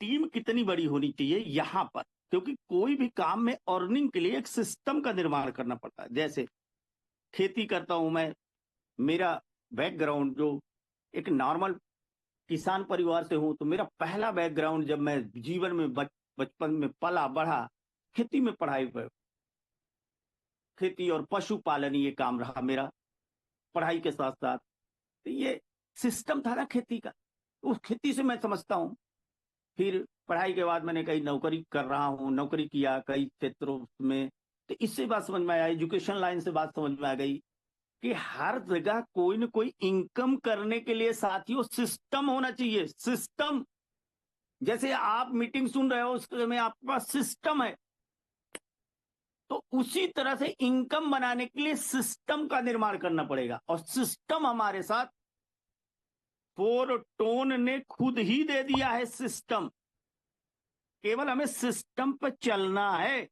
[SPEAKER 3] टीम कितनी बड़ी होनी चाहिए यहां पर, क्योंकि कोई भी काम में अर्निंग के लिए एक सिस्टम का निर्माण करना पड़ता है। जैसे खेती करता हूं मैं, मेरा बैकग्राउंड जो एक नॉर्मल किसान परिवार से हूं, तो मेरा पहला बैकग्राउंड जब मैं जीवन में बचपन में पला बढ़ा, खेती में पढ़ाई पर, खेती और पशुपालन ये काम रहा मेरा पढ़ाई के साथ साथ, तो ये सिस्टम था ना खेती का, उस खेती से मैं समझता हूं। फिर पढ़ाई के बाद मैंने कई नौकरी कर रहा हूं, नौकरी किया कई क्षेत्रों में, तो इससे बात समझ में आया, एजुकेशन लाइन से बात समझ में आ गई कि हर जगह कोई ना कोई इनकम करने के लिए साथियों सिस्टम होना चाहिए, सिस्टम। जैसे आप मीटिंग सुन रहे हो उसमें आपके पास सिस्टम है, तो उसी तरह से इनकम बनाने के लिए सिस्टम का निर्माण करना पड़ेगा, और सिस्टम हमारे साथ फोरटोन ने खुद ही दे दिया है सिस्टम, केवल हमें सिस्टम पर चलना है।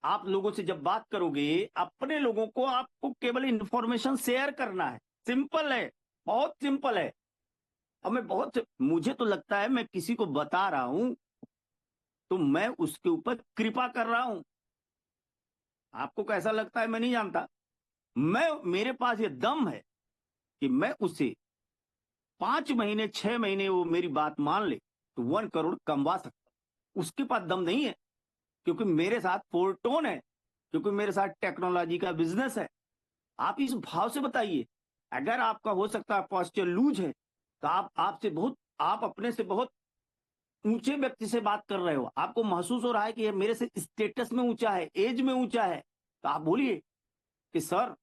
[SPEAKER 3] आप लोगों से जब बात करोगे, अपने लोगों को आपको केवल इंफॉर्मेशन शेयर करना है, सिंपल है, बहुत सिंपल है। अब मैं मुझे तो लगता है मैं किसी को बता रहा हूं तो मैं उसके ऊपर कृपा कर रहा हूं, आपको कैसा लगता है मैं नहीं जानता, मेरे पास ये दम है कि मैं उसे 5 महीने 6 महीने वो मेरी बात मान ले तो 1 करोड़ कमवा सकता, उसके पास दम नहीं है, क्योंकि मेरे साथ फोरटोन है, क्योंकि मेरे साथ टेक्नोलॉजी का बिजनेस है। आप इस भाव से बताइए, अगर आपका हो सकता है पॉस्चर लूज है, तो आप अपने से बहुत ऊंचे व्यक्ति से बात कर रहे हो, आपको महसूस हो रहा है कि ये मेरे से स्टेटस में ऊंचा है, एज में ऊंचा है, तो आप बोलिए कि सर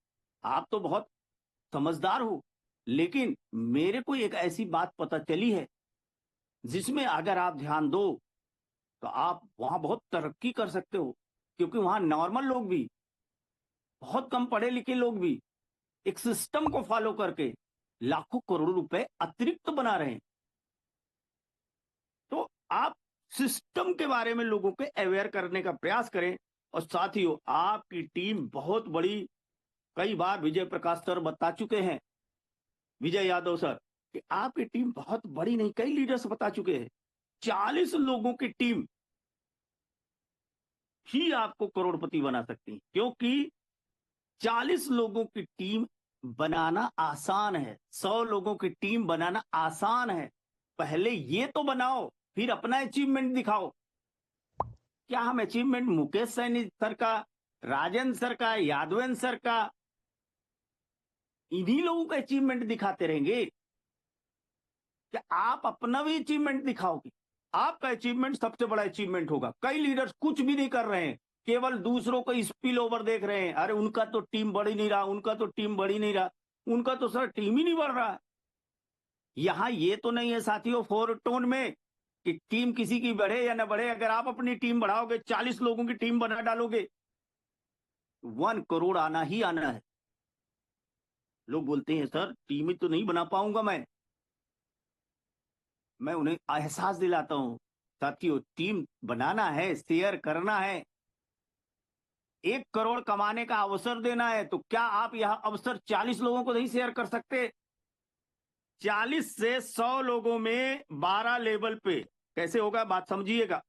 [SPEAKER 3] आप तो बहुत समझदार हो, लेकिन मेरे को एक ऐसी बात पता चली है जिसमें अगर आप ध्यान दो तो आप वहां बहुत तरक्की कर सकते हो, क्योंकि वहां नॉर्मल लोग भी, बहुत कम पढ़े लिखे लोग भी एक सिस्टम को फॉलो करके लाखों करोड़ों रुपए अतिरिक्त बना रहे हैं। तो आप सिस्टम के बारे में लोगों को अवेयर करने का प्रयास करें, और साथियों, आपकी टीम बहुत बड़ी, कई बार विजय प्रकाश सर बता चुके हैं, विजय यादव सर, कि आपकी टीम बहुत बड़ी नहीं, कई लीडर्स बता चुके हैं, 40 लोगों की टीम ही आपको करोड़पति बना सकती है, क्योंकि 40 लोगों की टीम बनाना आसान है, 100 लोगों की टीम बनाना आसान है। पहले ये तो बनाओ, फिर अपना अचीवमेंट दिखाओ। क्या हम अचीवमेंट मुकेश सैनी सर का, राजेंद्र सर का, यादवेंद्र सर का, इन्हीं लोगों का अचीवमेंट दिखाते रहेंगे? क्या आप अपना भी अचीवमेंट दिखाओगे? आपका अचीवमेंट सबसे बड़ा अचीवमेंट होगा। कई लीडर्स कुछ भी नहीं कर रहे हैं, केवल दूसरों को स्पिल ओवर देख रहे हैं। अरे उनका तो टीम बढ़ ही नहीं रहा, उनका तो टीम बढ़ ही नहीं रहा, उनका तो सर टीम ही नहीं बढ़ रहा है। यहां ये तो नहीं है साथियों फोर टोन में कि टीम किसी की बढ़े या ना बढ़े। अगर आप अपनी टीम बढ़ाओगे, 40 लोगों की टीम बना डालोगे, 1 करोड़ आना ही आना है। लोग बोलते हैं सर टीम ही तो नहीं बना पाऊंगा मैं उन्हें एहसास दिलाता हूं साथियों, टीम बनाना है, शेयर करना है, 1 करोड़ कमाने का अवसर देना है। तो क्या आप यह अवसर 40 लोगों को नहीं शेयर कर सकते? 40 से 100 लोगों में 12 लेवल पे कैसे होगा, बात समझिएगा,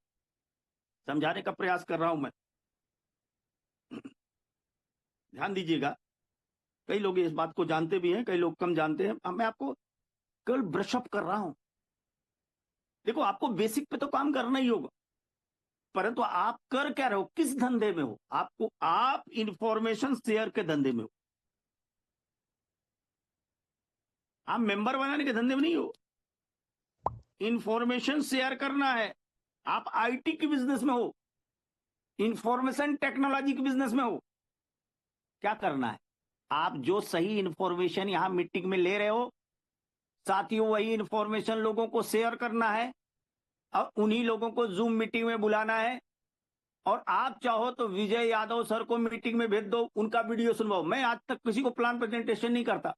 [SPEAKER 3] समझाने का प्रयास कर रहा हूं मैं, ध्यान दीजिएगा। कई लोग इस बात को जानते भी हैं, कई लोग कम जानते हैं। मैं आपको केवल ब्रशअप कर रहा हूं। देखो, आपको बेसिक पे तो काम करना ही होगा, परंतु आप कर क्या रहे हो, किस धंधे में हो? आप इंफॉर्मेशन शेयर के धंधे में हो, आप मेंबर बनाने के धंधे में नहीं हो। इंफॉर्मेशन शेयर करना है। आप आईटी की बिजनेस में हो, इंफॉर्मेशन टेक्नोलॉजी की बिजनेस में हो। क्या करना है? आप जो सही इंफॉर्मेशन यहां मीटिंग में ले रहे हो साथियों, वही इंफॉर्मेशन लोगों को शेयर करना है और उन्हीं लोगों को जूम मीटिंग में बुलाना है। और आप चाहो तो विजय यादव सर को मीटिंग में भेज दो, उनका वीडियो सुनवाओ। मैं आज तक किसी को प्लान प्रेजेंटेशन नहीं करता,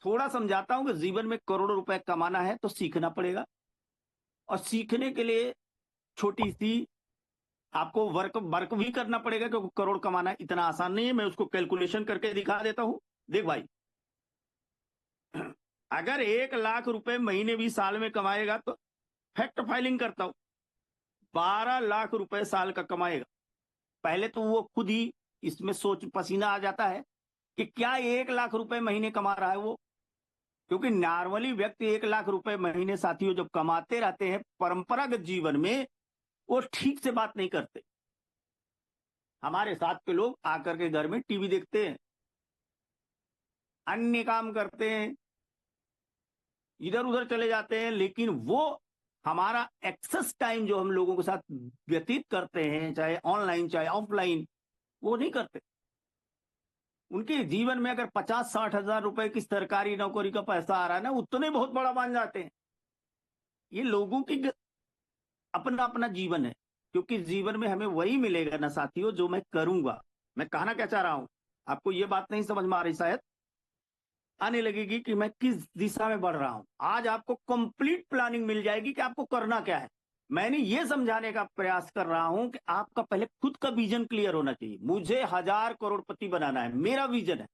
[SPEAKER 3] थोड़ा समझाता हूं कि जीवन में करोड़ों रुपए कमाना है तो सीखना पड़ेगा, और सीखने के लिए छोटी सी आपको वर्क वर्क भी करना पड़ेगा, क्योंकि करोड़ कमाना इतना आसान नहीं है। मैं उसको कैलकुलेशन करके दिखा देता हूं। देख भाई, अगर 1 लाख रुपए महीने भी साल में कमाएगा तो फैक्ट फाइलिंग करता हूं, 12 लाख रुपए साल का कमाएगा। पहले तो वो खुद ही इसमें सोच पसीना आ जाता है कि क्या 1 लाख रुपए महीने कमा रहा है वो, क्योंकि नॉर्मली व्यक्ति 1 लाख रुपए महीने साथियों जब कमाते रहते हैं परंपरागत जीवन में, वो ठीक से बात नहीं करते। हमारे साथ के लोग आकर के घर में टीवी देखते हैं, अन्य काम करते हैं, इधर उधर चले जाते हैं, लेकिन वो हमारा एक्सेस टाइम जो हम लोगों के साथ व्यतीत करते हैं, चाहे ऑनलाइन चाहे ऑफलाइन, वो नहीं करते। उनके जीवन में अगर 50-60 हजार रुपए की सरकारी नौकरी का पैसा आ रहा है ना, उतने बहुत बड़ा मान जाते हैं। ये लोगों की अपना अपना जीवन है, क्योंकि जीवन में हमें वही मिलेगा ना साथियों जो मैं करूंगा। मैं कहना क्या चाह रहा हूं, आपको ये बात नहीं समझ में आ रही, शायद आने लगेगी कि मैं किस दिशा में बढ़ रहा हूं। आज आपको कंप्लीट प्लानिंग मिल जाएगी कि आपको करना क्या है। मैंने ये समझाने का प्रयास कर रहा हूं कि आपका पहले खुद का विजन क्लियर होना चाहिए। मुझे 1000 करोड़पति बनाना है, मेरा विजन है।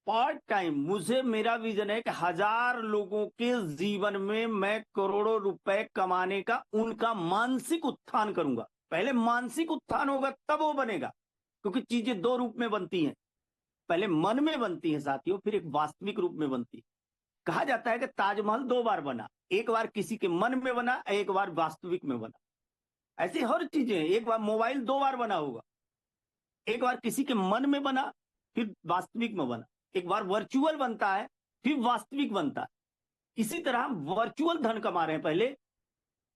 [SPEAKER 3] पार्ट टाइम मुझे, मेरा विजन है कि 1000 लोगों के जीवन में मैं करोड़ों रुपए कमाने का उनका मानसिक उत्थान करूंगा। पहले मानसिक उत्थान होगा तब वो बनेगा, क्योंकि चीजें 2 रूप में बनती हैं, पहले मन में बनती है साथियों, फिर एक वास्तविक रूप में बनती है। कहा जाता है कि ताजमहल 2 बार बना, एक बार किसी के मन में बना, एक बार वास्तविक में बना। ऐसे हर चीजें, एक बार मोबाइल 2 बार बना होगा, एक बार किसी के मन में बना, फिर वास्तविक में बना। एक बार वर्चुअल बनता है, फिर वास्तविक बनता है। इसी तरह हम वर्चुअल धन कमा रहे हैं पहले,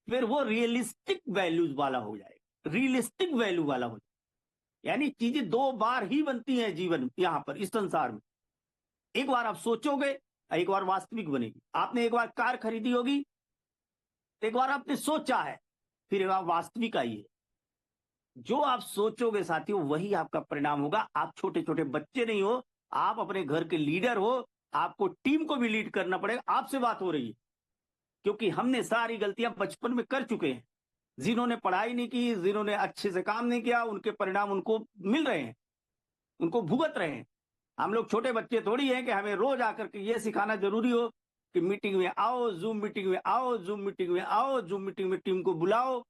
[SPEAKER 3] फिर वो रियलिस्टिक वैल्यूज वाला हो जाएगा, रियलिस्टिक वैल्यू वाला हो जाएगा। यानी चीजें 2 बार ही बनती हैं जीवन, यहां पर इस संसार में। एक बार आप सोचोगे, एक बार वास्तविक बनेगी। आपने एक बार कार खरीदी होगी, एक बार आपने सोचा है, फिर एक बार वास्तविक आई है। जो आप सोचोगे साथियों, वही आपका परिणाम होगा। आप छोटे छोटे बच्चे नहीं हो, आप अपने घर के लीडर हो। आपको टीम को भी लीड करना पड़ेगा। आपसे बात हो रही है, क्योंकि हमने सारी गलतियां बचपन में कर चुके हैं। जिन्होंने पढ़ाई नहीं की, जिन्होंने अच्छे से काम नहीं किया, उनके परिणाम उनको मिल रहे हैं, उनको भुगत रहे हैं। हम लोग छोटे बच्चे थोड़ी हैं कि हमें रोज आकर के ये सिखाना जरूरी हो कि मीटिंग में आओ, जूम मीटिंग में आओ, जूम मीटिंग में आओ, जूम मीटिंग में टीम को बुलाओ।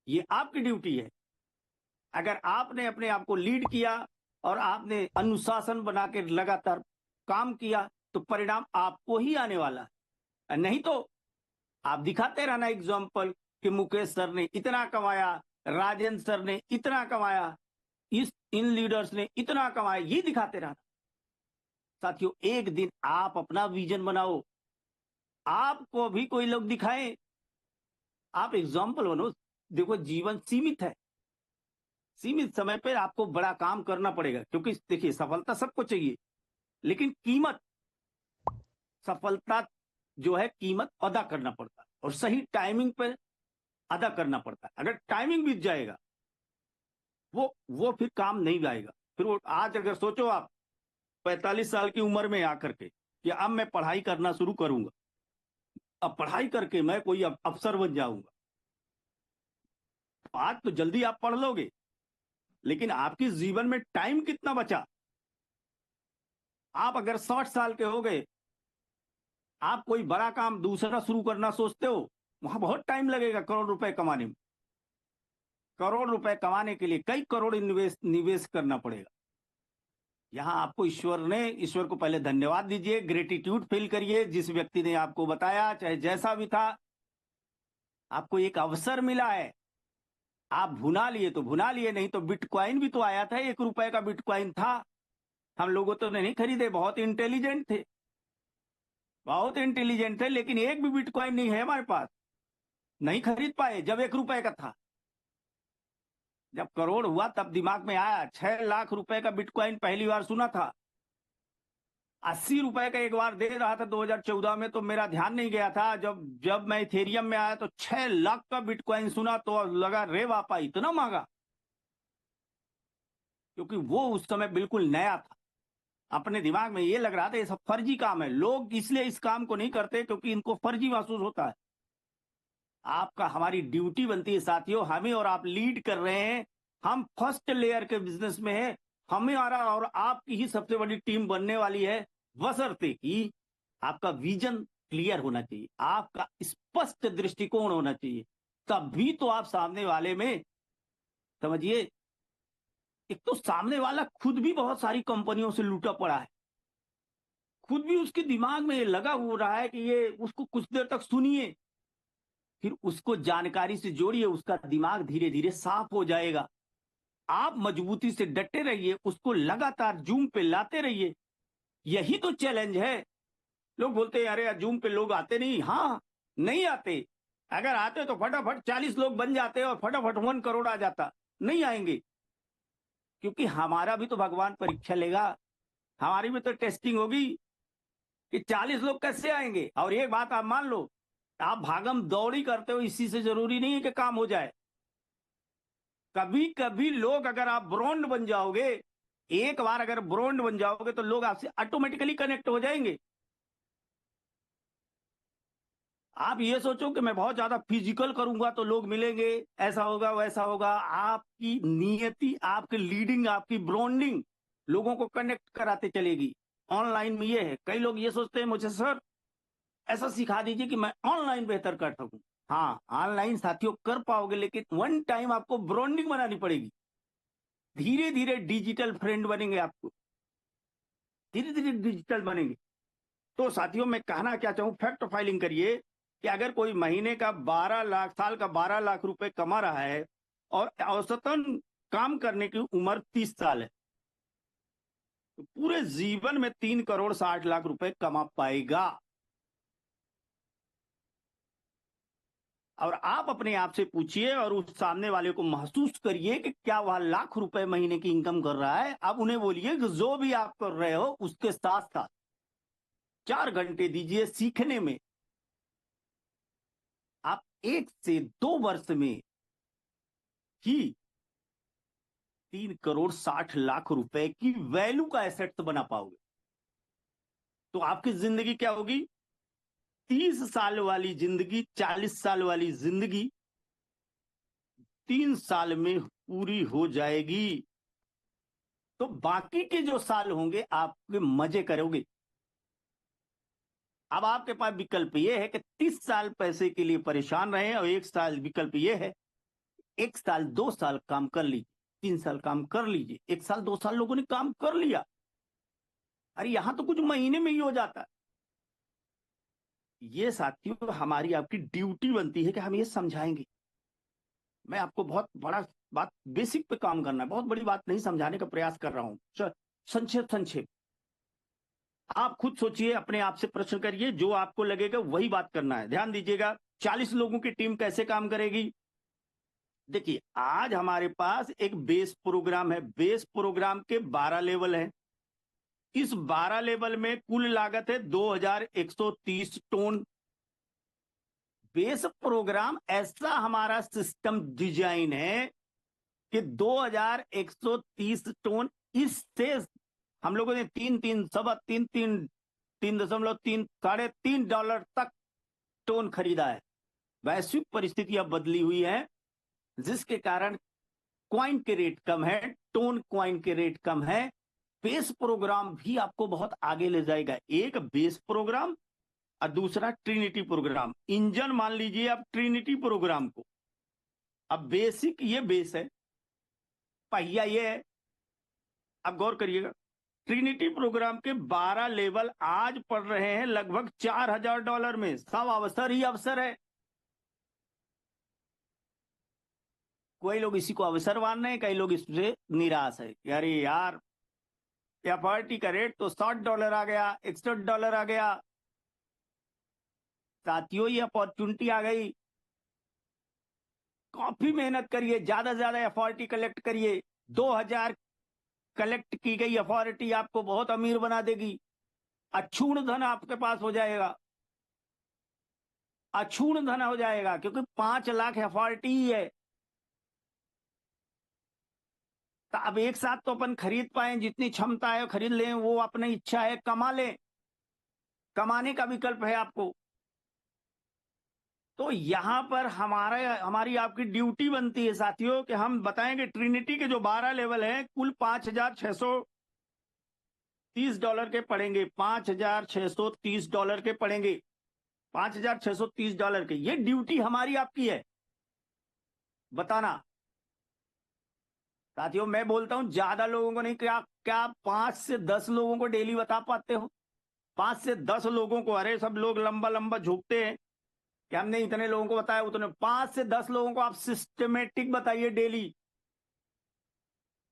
[SPEAKER 3] ये आपकी ड्यूटी है। अगर आपने अपने आप को लीड किया और आपने अनुशासन बना के लगातार काम किया तो परिणाम आपको ही आने वाला है। नहीं तो आप दिखाते रहना एग्जाम्पल कि मुकेश सर ने इतना कमाया, राजेंद्र सर ने इतना कमाया, इन लीडर्स ने इतना कमाया, ये दिखाते रहना। साथियों, एक दिन आप अपना विजन बनाओ, आपको भी कोई लोग दिखाएं, आप एग्जाम्पल बनो। देखो, जीवन सीमित है, सीमित समय पे आपको बड़ा काम करना पड़ेगा, क्योंकि देखिए सफलता सबको चाहिए, लेकिन कीमत, सफलता जो है कीमत अदा करना पड़ता है और सही टाइमिंग पे अदा करना पड़ता है। अगर टाइमिंग बीत जाएगा वो फिर काम नहीं आएगा। फिर वो आज अगर सोचो आप 45 साल की उम्र में आकर के कि अब मैं पढ़ाई करना शुरू करूंगा, अब पढ़ाई करके मैं कोई अफसर बन जाऊंगा, आज तो जल्दी आप पढ़ लोगे, लेकिन आपके जीवन में टाइम कितना बचा? आप अगर 60 साल के हो गए, आप कोई बड़ा काम दूसरा शुरू करना सोचते हो, वहां बहुत टाइम लगेगा करोड़ रुपए कमाने में। करोड़ रुपए कमाने के लिए कई करोड़ निवेश करना पड़ेगा। यहां आपको ईश्वर को पहले धन्यवाद दीजिए, ग्रेटिट्यूड फील करिए। जिस व्यक्ति ने आपको बताया, चाहे जैसा भी था, आपको एक अवसर मिला है, आप भुना लिए तो भुना लिए, नहीं तो बिटकॉइन भी तो आया था, 1 रुपए का बिटकॉइन था, हम लोगों तो नहीं खरीदे। बहुत इंटेलिजेंट थे, बहुत इंटेलिजेंट थे, लेकिन एक भी बिटकॉइन नहीं है हमारे पास, नहीं खरीद पाए जब 1 रुपए का था। जब करोड़ हुआ तब दिमाग में आया। 6 लाख रुपए का बिटकॉइन पहली बार सुना था, 80 रुपए का एक बार दे रहा था 2014 में, तो मेरा ध्यान नहीं गया था। जब मैं इथेरियम में आया तो 6 लाख का बिटकॉइन सुना तो लगा, रे बापा इतना महंगा, क्योंकि वो उस समय बिल्कुल नया था। अपने दिमाग में ये लग रहा था ये सब फर्जी काम है, लोग इसलिए इस काम को नहीं करते क्योंकि इनको फर्जी महसूस होता है। आपका, हमारी ड्यूटी बनती है साथियों, हमें और आप लीड कर रहे हैं, हम फर्स्ट लेयर के बिजनेस में है, हमारा और आपकी ही सबसे बड़ी टीम बनने वाली है, बशर्ते कि आपका विजन क्लियर होना चाहिए, आपका स्पष्ट दृष्टिकोण होना चाहिए। तभी तो आप सामने वाले में, समझिए, एक तो सामने वाला खुद भी बहुत सारी कंपनियों से लूटा पड़ा है, खुद भी उसके दिमाग में ये लगा हो रहा है कि ये, उसको कुछ देर तक सुनिए, फिर उसको जानकारी से जोड़िए, उसका दिमाग धीरे धीरे साफ हो जाएगा। आप मजबूती से डटे रहिए, उसको लगातार जूम पे लाते रहिए। यही तो चैलेंज है। लोग बोलते हैं अरे जूम पे लोग आते नहीं। हाँ, नहीं आते। अगर आते तो फटाफट 40 लोग बन जाते और फटाफट 1 करोड़ आ जाता। नहीं आएंगे, क्योंकि हमारा भी तो भगवान परीक्षा लेगा, हमारी भी तो टेस्टिंग होगी कि 40 लोग कैसे आएंगे। और एक बात आप मान लो, आप भागम दौड़ी करते हो, इसी से जरूरी नहीं है कि काम हो जाए। कभी कभी लोग, अगर आप ब्रांड बन जाओगे, एक बार अगर ब्रांड बन जाओगे तो लोग आपसे ऑटोमेटिकली कनेक्ट हो जाएंगे। आप ये सोचो कि मैं बहुत ज्यादा फिजिकल करूंगा तो लोग मिलेंगे, ऐसा होगा वैसा होगा। आपकी नियति, आपकी लीडिंग, आपकी ब्रांडिंग लोगों को कनेक्ट कराते चलेगी। ऑनलाइन में ये है, कई लोग ये सोचते हैं मुझे सर ऐसा सिखा दीजिए कि मैं ऑनलाइन बेहतर कर सकूं। हाँ, ऑनलाइन साथियों कर पाओगे, लेकिन वन टाइम आपको ब्रांडिंग बनानी पड़ेगी। धीरे धीरे डिजिटल फ्रेंड बनेंगे, आपको धीरे धीरे डिजिटल बनेंगे। तो साथियों, मैं कहना क्या चाहूं, फैक्ट फाइलिंग करिए कि अगर कोई महीने का 12 लाख, साल का 12 लाख रुपए कमा रहा है और औसतन काम करने की उम्र 30 साल है, तो पूरे जीवन में 3 करोड़ 60 लाख रुपए कमा पाएगा। और आप अपने आप से पूछिए और उस सामने वाले को महसूस करिए कि क्या वह लाख रुपए महीने की इनकम कर रहा है। अब उन्हें बोलिए कि जो भी आप कर रहे हो उसके साथ साथ 4 घंटे दीजिए सीखने में। आप 1 से 2 वर्ष में ही 3 करोड़ 60 लाख रुपए की वैल्यू का एसेट बना पाओगे। तो आपकी जिंदगी क्या होगी? 30 साल वाली जिंदगी, 40 साल वाली जिंदगी 3 साल में पूरी हो जाएगी, तो बाकी के जो साल होंगे आपके मजे करोगे। अब आपके पास विकल्प ये है कि 30 साल पैसे के लिए परेशान रहे, और 1 साल विकल्प ये है, 1 साल 2 साल काम कर लीजिए, 3 साल काम कर लीजिए, 1 साल 2 साल लोगों ने काम कर लिया, अरे यहां तो कुछ महीने में ही हो जाता है। ये साथियों हमारी आपकी ड्यूटी बनती है कि हम ये समझाएंगे। मैं आपको बहुत बड़ा बात, बेसिक पे काम करना है, बहुत बड़ी बात नहीं समझाने का प्रयास कर रहा हूं। संक्षेप संक्षेप आप खुद सोचिए, अपने आप से प्रश्न करिए, जो आपको लगेगा वही बात करना है। ध्यान दीजिएगा, 40 लोगों की टीम कैसे काम करेगी। देखिए, आज हमारे पास एक बेस प्रोग्राम है, बेस प्रोग्राम के 12 लेवल हैं। इस 12 लेवल में कुल लागत है 2130 टन। बेस प्रोग्राम ऐसा हमारा सिस्टम डिजाइन है कि 2130 टन, इससे हम लोगों ने 3.3 तक टोन खरीदा है। वैश्विक परिस्थितियां बदली हुई है, जिसके कारण क्वाइन के रेट कम है, टोन क्वाइन के रेट कम है। बेस प्रोग्राम भी आपको बहुत आगे ले जाएगा। एक बेस प्रोग्राम और दूसरा ट्रिनिटी प्रोग्राम। इंजन मान लीजिए आप ट्रिनिटी प्रोग्राम को, अब बेसिक ये बेस है, पहिया ये है। अब गौर करिएगा, ट्रिनिटी प्रोग्राम के 12 लेवल आज पड़ रहे हैं लगभग $4000 में। सब अवसर ही अवसर है। कोई लोग इसी को अवसर मान रहे हैं, कई लोग इससे निराश है, अरे यार एफआरटी का रेट तो $60 आ गया, $61 आ गया। साथियों, ये अपॉर्चुनिटी आ गई, काफी मेहनत करिए, ज्यादा से ज्यादा एफआरटी कलेक्ट करिए। 2000 कलेक्ट की गई अथॉरिटी आपको बहुत अमीर बना देगी। अक्षूण धन आपके पास हो जाएगा, अक्षूण धन हो जाएगा, क्योंकि 5 लाख अथॉरिटी ही है। तो अब एक साथ तो अपन खरीद पाए, जितनी क्षमता है खरीद लें, वो अपनी इच्छा है, कमा लें, कमाने का विकल्प है आपको। तो यहां पर हमारी आपकी ड्यूटी बनती है साथियों कि हम बताएंगे ट्रिनिटी के जो 12 लेवल हैं कुल $5630 के पड़ेंगे, $5630 के पड़ेंगे, $5630 के। ये ड्यूटी हमारी आपकी है बताना। साथियों, मैं बोलता हूं ज्यादा लोगों को नहीं, क्या 5 से 10 लोगों को डेली बता पाते हो? 5 से 10 लोगों को। अरे सब लोग लंबा लंबा झुकते हैं कि हमने इतने लोगों को बताया, उतने 5 से 10 लोगों को आप सिस्टमेटिक बताइए डेली।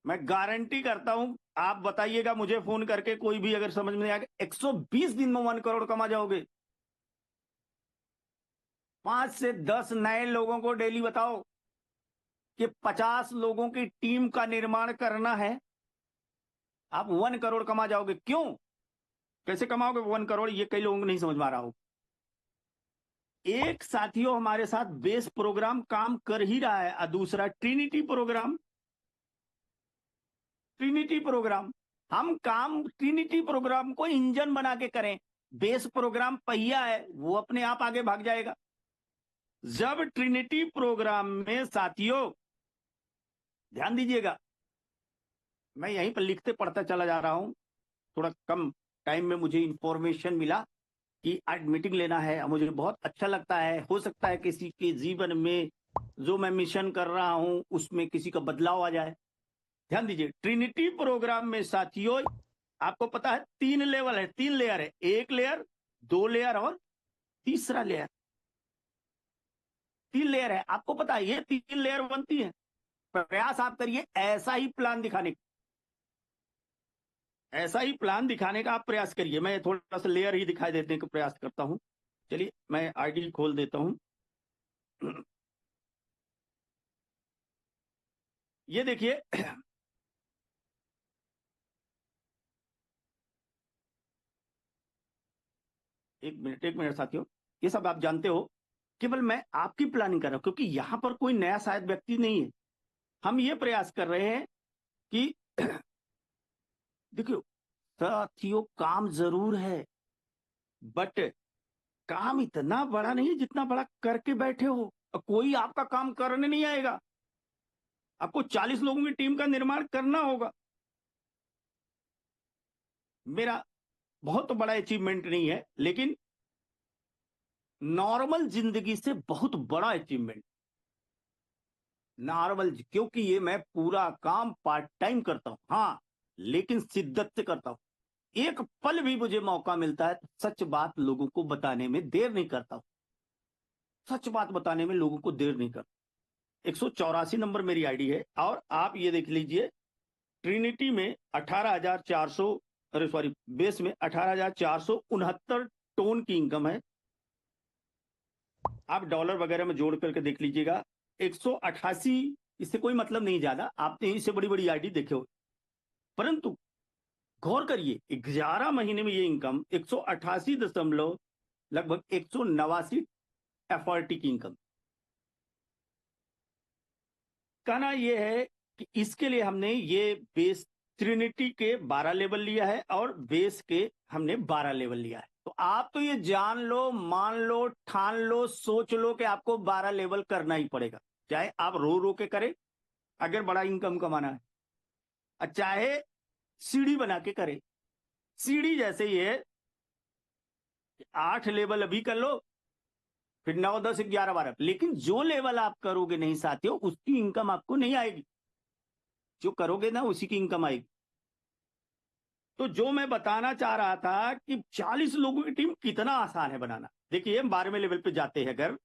[SPEAKER 3] मैं गारंटी करता हूं, आप बताइएगा मुझे फोन करके, कोई भी अगर समझ में नहीं आएगा, 120 दिन में 1 करोड़ कमा जाओगे। 5 से 10 नए लोगों को डेली बताओ कि 50 लोगों की टीम का निर्माण करना है, आप 1 करोड़ कमा जाओगे। क्यों, कैसे कमाओगे 1 करोड़, ये कई लोगों को नहीं समझ में आ रहा हो। एक साथियों हमारे साथ बेस प्रोग्राम काम कर ही रहा है, और दूसरा ट्रिनिटी प्रोग्राम। ट्रिनिटी प्रोग्राम हम काम ट्रिनिटी प्रोग्राम को इंजन बना के करें। बेस प्रोग्राम पहिया है, वो अपने आप आगे भाग जाएगा। जब ट्रिनिटी प्रोग्राम में साथियों ध्यान दीजिएगा, मैं यहीं पर लिखते पढ़ता चला जा रहा हूं, थोड़ा कम टाइम में मुझे इंफॉर्मेशन मिला कि आज मीटिंग लेना है, मुझे बहुत अच्छा लगता है। हो सकता है किसी के जीवन में जो मैं मिशन कर रहा हूं उसमें किसी का बदलाव आ जाए। ध्यान दीजिए, ट्रिनिटी प्रोग्राम में साथियों आपको पता है 3 लेवल है, 3 लेयर है, 1 लेयर, 2 लेयर और तीसरा लेयर। 3 लेयर है, आपको पता है ये 3 लेयर बनती है। प्रयास आप करिए ऐसा ही प्लान दिखाने का, ऐसा ही प्लान दिखाने का आप प्रयास करिए। मैं थोड़ा सा लेयर ही दिखाई देने का प्रयास करता हूं। चलिए मैं आईडी खोल देता हूं। ये देखिए, एक मिनट साथियों, ये सब आप जानते हो, केवल मैं आपकी प्लानिंग कर रहा हूं, क्योंकि यहां पर कोई नया शायद व्यक्ति नहीं है। हम ये प्रयास कर रहे हैं कि देखियो साथियों, काम जरूर है, बट काम इतना बड़ा नहीं है जितना बड़ा करके बैठे हो। कोई आपका काम करने नहीं आएगा। आपको 40 लोगों की टीम का निर्माण करना होगा। मेरा बहुत बड़ा अचीवमेंट नहीं है, लेकिन नॉर्मल जिंदगी से बहुत बड़ा अचीवमेंट। नॉर्मल, क्योंकि ये मैं पूरा काम पार्ट टाइम करता हूं, हाँ, लेकिन शिद्दत से करता हूं। एक पल भी मुझे मौका मिलता है तो सच बात लोगों को बताने में देर नहीं करता हूं। सच बात बताने में लोगों को देर नहीं करता। 184 नंबर मेरी आईडी है, और आप ये देख लीजिए, ट्रिनिटी में 18,400, अरे सॉरी, बेस में 18,469 टोन की इनकम है। आप डॉलर वगैरह में जोड़ करके देख लीजिएगा, 188, इससे कोई मतलब नहीं ज्यादा, आपने इससे बड़ी बड़ी आईडी देखे हो, परंतु गौर करिए 11 महीने में ये इनकम 188 दशमलव लगभग 189 एफआरटी की इनकम। कहना यह है कि इसके लिए हमने ये बेस ट्रिनिटी के 12 लेवल लिया है और बेस के हमने 12 लेवल लिया है। तो आप तो ये जान लो, मान लो, ठान लो, सोच लो कि आपको 12 लेवल करना ही पड़ेगा, चाहे आप रो रो के करें अगर बड़ा इनकम कमाना है, और चाहे सीढ़ी बना के करें। सीढ़ी जैसे ये 8 लेवल अभी कर लो, फिर 9, 10, 11, 12, लेकिन जो लेवल आप करोगे नहीं साथियों, उसकी इनकम आपको नहीं आएगी। जो करोगे ना उसी की इनकम आएगी। तो जो मैं बताना चाह रहा था कि 40 लोगों की टीम कितना आसान है बनाना। देखिए 12वें लेवल पे जाते हैं अगर,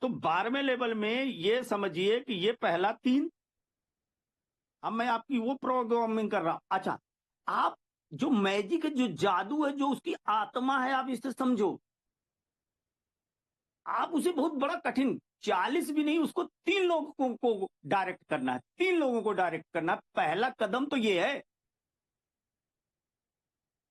[SPEAKER 3] तो 12वें लेवल में ये समझिए कि ये पहला 3, अब मैं आपकी वो प्रोग्रामिंग कर रहा हूं। अच्छा, आप जो मैजिक है, जो जादू है, जो उसकी आत्मा है, आप इसे समझो। आप उसे बहुत बड़ा कठिन, 40 भी नहीं, उसको 3 लोगों को डायरेक्ट करना है, 3 लोगों को डायरेक्ट करना है। पहला कदम तो ये है।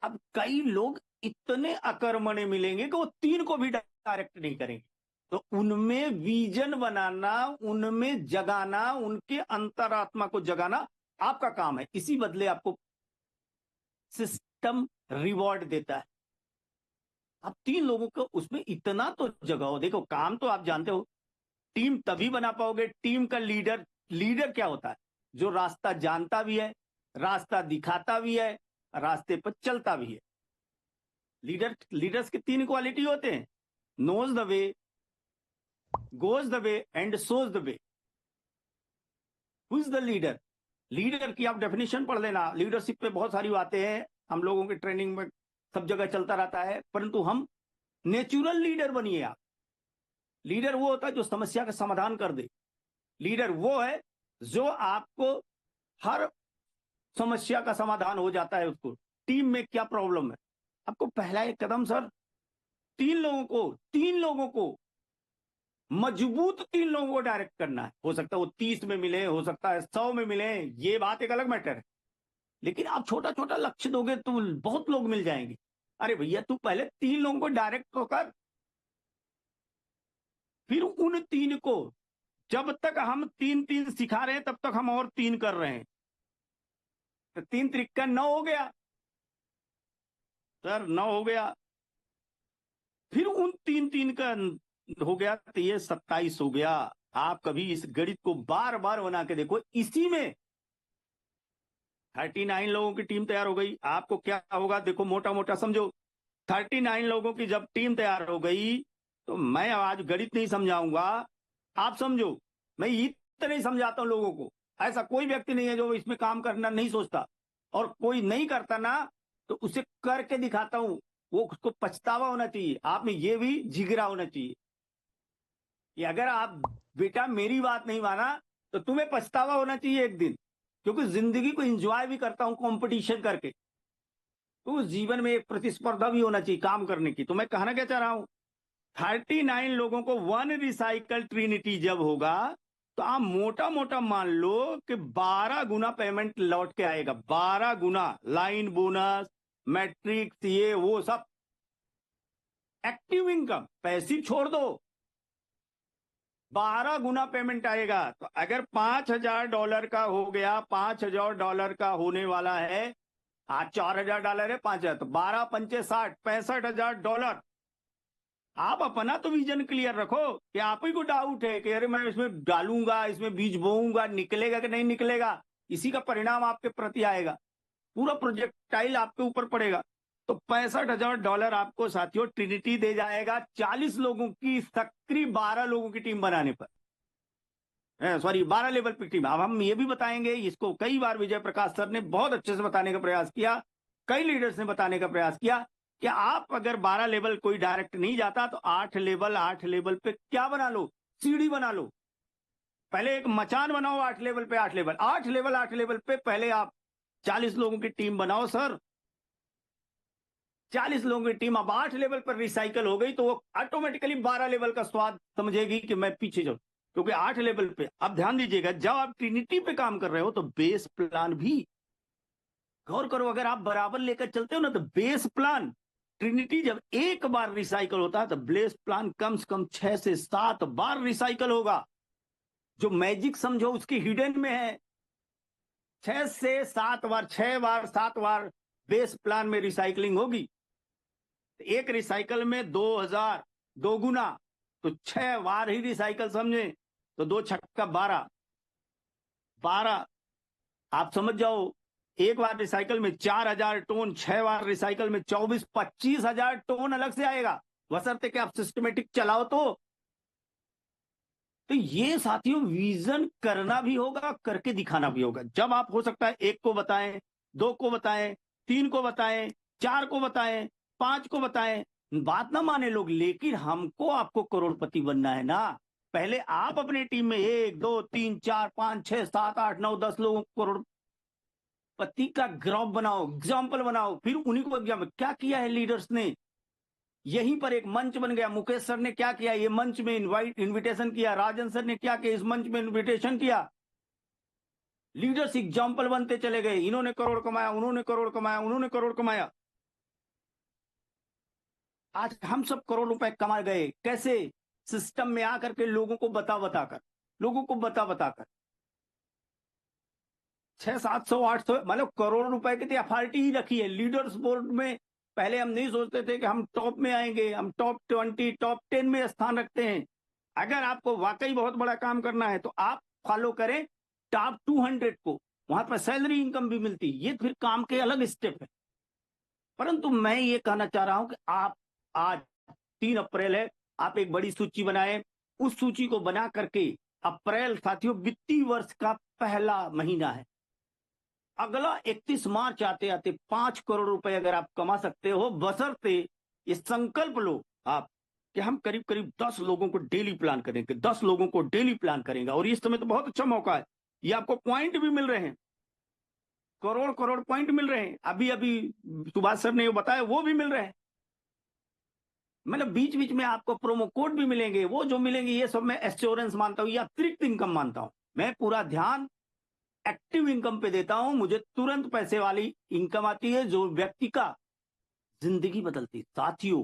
[SPEAKER 3] अब कई लोग इतने अकर्मण्य मिलेंगे कि वो 3 को भी डायरेक्ट नहीं करेंगे। तो उनमें विजन बनाना, उनमें जगाना, उनके अंतरात्मा को जगाना आपका काम है। इसी बदले आपको सिस्टम रिवॉर्ड देता है। आप 3 लोगों को उसमें इतना तो जगाओ। देखो काम तो आप जानते हो, टीम तभी बना पाओगे, टीम का लीडर, लीडर क्या होता है? जो रास्ता जानता भी है, रास्ता दिखाता भी है, रास्ते पर चलता भी है। लीडर्स के 3 क्वालिटी होते हैं, knows the way, goes the way and shows the way. Who is the leader? Leader की आप डेफिनेशन पढ़ लेना। लीडरशिप पे बहुत सारी बातें हैं, हम लोगों की ट्रेनिंग में सब जगह चलता रहता है, परंतु हम नेचुरल लीडर बनिए। आप लीडर वो होता है जो समस्या का समाधान कर दे। लीडर वो है जो आपको हर समस्या का समाधान हो जाता है। उसको टीम में क्या प्रॉब्लम है, आपको पहला एक कदम सर 3 लोगों को मजबूत 3 लोगों को डायरेक्ट करना है। हो सकता है वो 30 में मिले, हो सकता है 100 में मिले, ये बात एक अलग मैटर है। लेकिन आप छोटा छोटा लक्ष्य दोगे तो बहुत लोग मिल जाएंगे। अरे भैया तू पहले 3 लोगों को डायरेक्ट तो कर, फिर उन 3 को, जब तक हम 3 सिखा रहे हैं तब तक हम और 3 कर रहे हैं, तो 3 त्रिक 9 हो गया सर, 9 हो गया। फिर उन 3 का हो गया तो ये 27 हो गया। आप कभी इस गणित को बार बार बना के देखो। इसी में 39 लोगों की टीम तैयार हो गई। आपको क्या होगा देखो, मोटा मोटा समझो, 39 लोगों की जब टीम तैयार हो गई, तो मैं आज गणित नहीं समझाऊंगा, आप समझो। मैं इतना ही समझाता हूं लोगों को। ऐसा कोई व्यक्ति नहीं है जो इसमें काम करना नहीं सोचता, और कोई नहीं करता ना तो उसे करके दिखाता हूं। वो उसको पछतावा होना चाहिए, आप में ये भी जिगरा होना चाहिए कि अगर आप बेटा मेरी बात नहीं माना तो तुम्हें पछतावा होना चाहिए एक दिन। क्योंकि जिंदगी को एंजॉय भी करता हूं कंपटीशन करके, तो जीवन में एक प्रतिस्पर्धा भी होना चाहिए काम करने की। तो मैं कहना क्या चाह रहा हूं, 39 लोगों को 1 रिसाइकल ट्रिनिटी जब होगा, तो आप मोटा मोटा मान लो कि 12 गुना पेमेंट लौट के आएगा। 12 गुना, लाइन बोनस, मैट्रिक्स, ये वो सब। एक्टिव इनकम, पैसिव छोड़ दो, 12 गुना पेमेंट आएगा। तो अगर $5,000 का हो गया, $5,000 का होने वाला है, आज $4,000 है, 5,000 तो 12 पंचे 60, $65,000। आप अपना तो विजन क्लियर रखो कि आप ही को डाउट है कि अरे मैं इसमें डालूंगा, इसमें बीज बोऊंगा, निकलेगा कि नहीं निकलेगा, इसी का परिणाम आपके प्रति आएगा, पूरा प्रोजेक्टाइल आपके ऊपर पड़ेगा। तो $65,000 आपको साथियों ट्रिनिटी दे जाएगा 40 लोगों की सक्रिय 12 लोगों की टीम बनाने पर, सॉरी 12 लेवल की टीम। अब हम ये भी बताएंगे, इसको कई बार विजय प्रकाश सर ने बहुत अच्छे से बताने का प्रयास किया, कई लीडर्स ने बताने का प्रयास किया कि आप अगर 12 लेवल कोई डायरेक्ट नहीं जाता तो 8 लेवल पे क्या बना लो, सीढ़ी बना लो। पहले एक मचान बनाओ 8 लेवल पे, 8 लेवल पे पहले आप 40 लोगों की टीम बनाओ सर। 40 लोगों की टीम अब 8 लेवल पर रिसाइकल हो गई तो वो ऑटोमेटिकली 12 लेवल का स्वाद समझेगी कि मैं पीछे जाऊं, क्योंकि 8 लेवल पे। अब ध्यान दीजिएगा, जब आप ट्रिनिटी पे काम कर रहे हो तो बेस प्लान भी गौर करो, अगर आप बराबर लेकर चलते हो ना तो बेस प्लान ट्रिनिटी जब एक बार रिसाइकल होता है तो बेस प्लान कम से कम 6 से 7 बार रिसाइकल होगा। जो मैजिक समझो उसकी हिडन में है, 6 से 7 बार, 6 बार 7 बार बेस प्लान में रिसाइकलिंग होगी। एक रिसाइकल में 2000, दो गुना तो 6 बार ही रिसाइकल समझे तो 2 छक्का 12, 12 आप समझ जाओ। एक बार रिसाइकल में 4000 टन, 6 बार रिसाइकल में 24-25 हजार टन अलग से आएगा, बशर्ते कि आप सिस्टमेटिक चलाओ तो ये साथियों विजन करना भी होगा, करके दिखाना भी होगा। जब आप हो सकता है 1 को बताएं, 2 को बताएं, 3 को बताएं, 4 को बताएं, 5 को बताएं, बात ना माने लोग, लेकिन हमको आपको करोड़पति बनना है ना। पहले आप अपनी टीम में 1 2 3 4 5 6 7 8 9 10 लोगों को करोड़पति का ग्राफ बनाओ, एग्जाम्पल बनाओ, फिर उन्हीं को एग्जाम्पल। क्या किया है लीडर्स ने, यहीं पर एक मंच बन गया। मुकेश सर ने क्या किया, ये मंच में इनविटेशन किया। राजन सर ने क्या किया, इस मंच में इनविटेशन किया। लीडर्स एग्जाम्पल बनते चले गए, इन्होंने करोड़ कमाया, उन्होंने करोड़ कमाया, उन्होंने करोड़ कमाया। आज हम सब करोड़ रुपए कमा गए, कैसे? सिस्टम में आकर के लोगों को बता बताकर, लोगों को बता बताकर 600-700-800 मतलब करोड़ रुपए की अथॉरिटी ही रखी है लीडर्स बोर्ड में। पहले हम नहीं सोचते थे कि हम टॉप में आएंगे, हम टॉप 20 टॉप 10 में स्थान रखते हैं। अगर आपको वाकई बहुत बड़ा काम करना है तो आप फॉलो करें टॉप 200 को, वहां पर सैलरी इनकम भी मिलती, ये फिर काम के अलग स्टेप है। परंतु मैं ये कहना चाह रहा हूं कि आप आज 3 अप्रैल है, आप एक बड़ी सूची बनाए, उस सूची को बना करके अप्रैल साथियों वित्तीय वर्ष का पहला महीना है। अगला 31 मार्च आते आते 5 करोड़ रुपए अगर आप कमा सकते हो, बशर्ते ये संकल्प लो आप कि हम करीब करीब 10 लोगों को डेली प्लान करेंगे, 10 लोगों को डेली प्लान करेंगे। और इस समय तो बहुत अच्छा मौका है, ये आपको पॉइंट भी मिल रहे हैं, करोड़ करोड़ पॉइंट मिल रहे हैं। अभी अभी सुभाष सर ने बताया वो भी मिल रहे हैं। मतलब बीच बीच में आपको प्रोमो कोड भी मिलेंगे, वो जो मिलेंगे ये सब मैं एश्योरेंस मानता हूं या अतिरिक्त इनकम मानता हूं। मैं पूरा ध्यान एक्टिव इनकम पे देता हूं। मुझे तुरंत पैसे वाली इनकम आती है जो व्यक्ति का जिंदगी बदलती। साथियों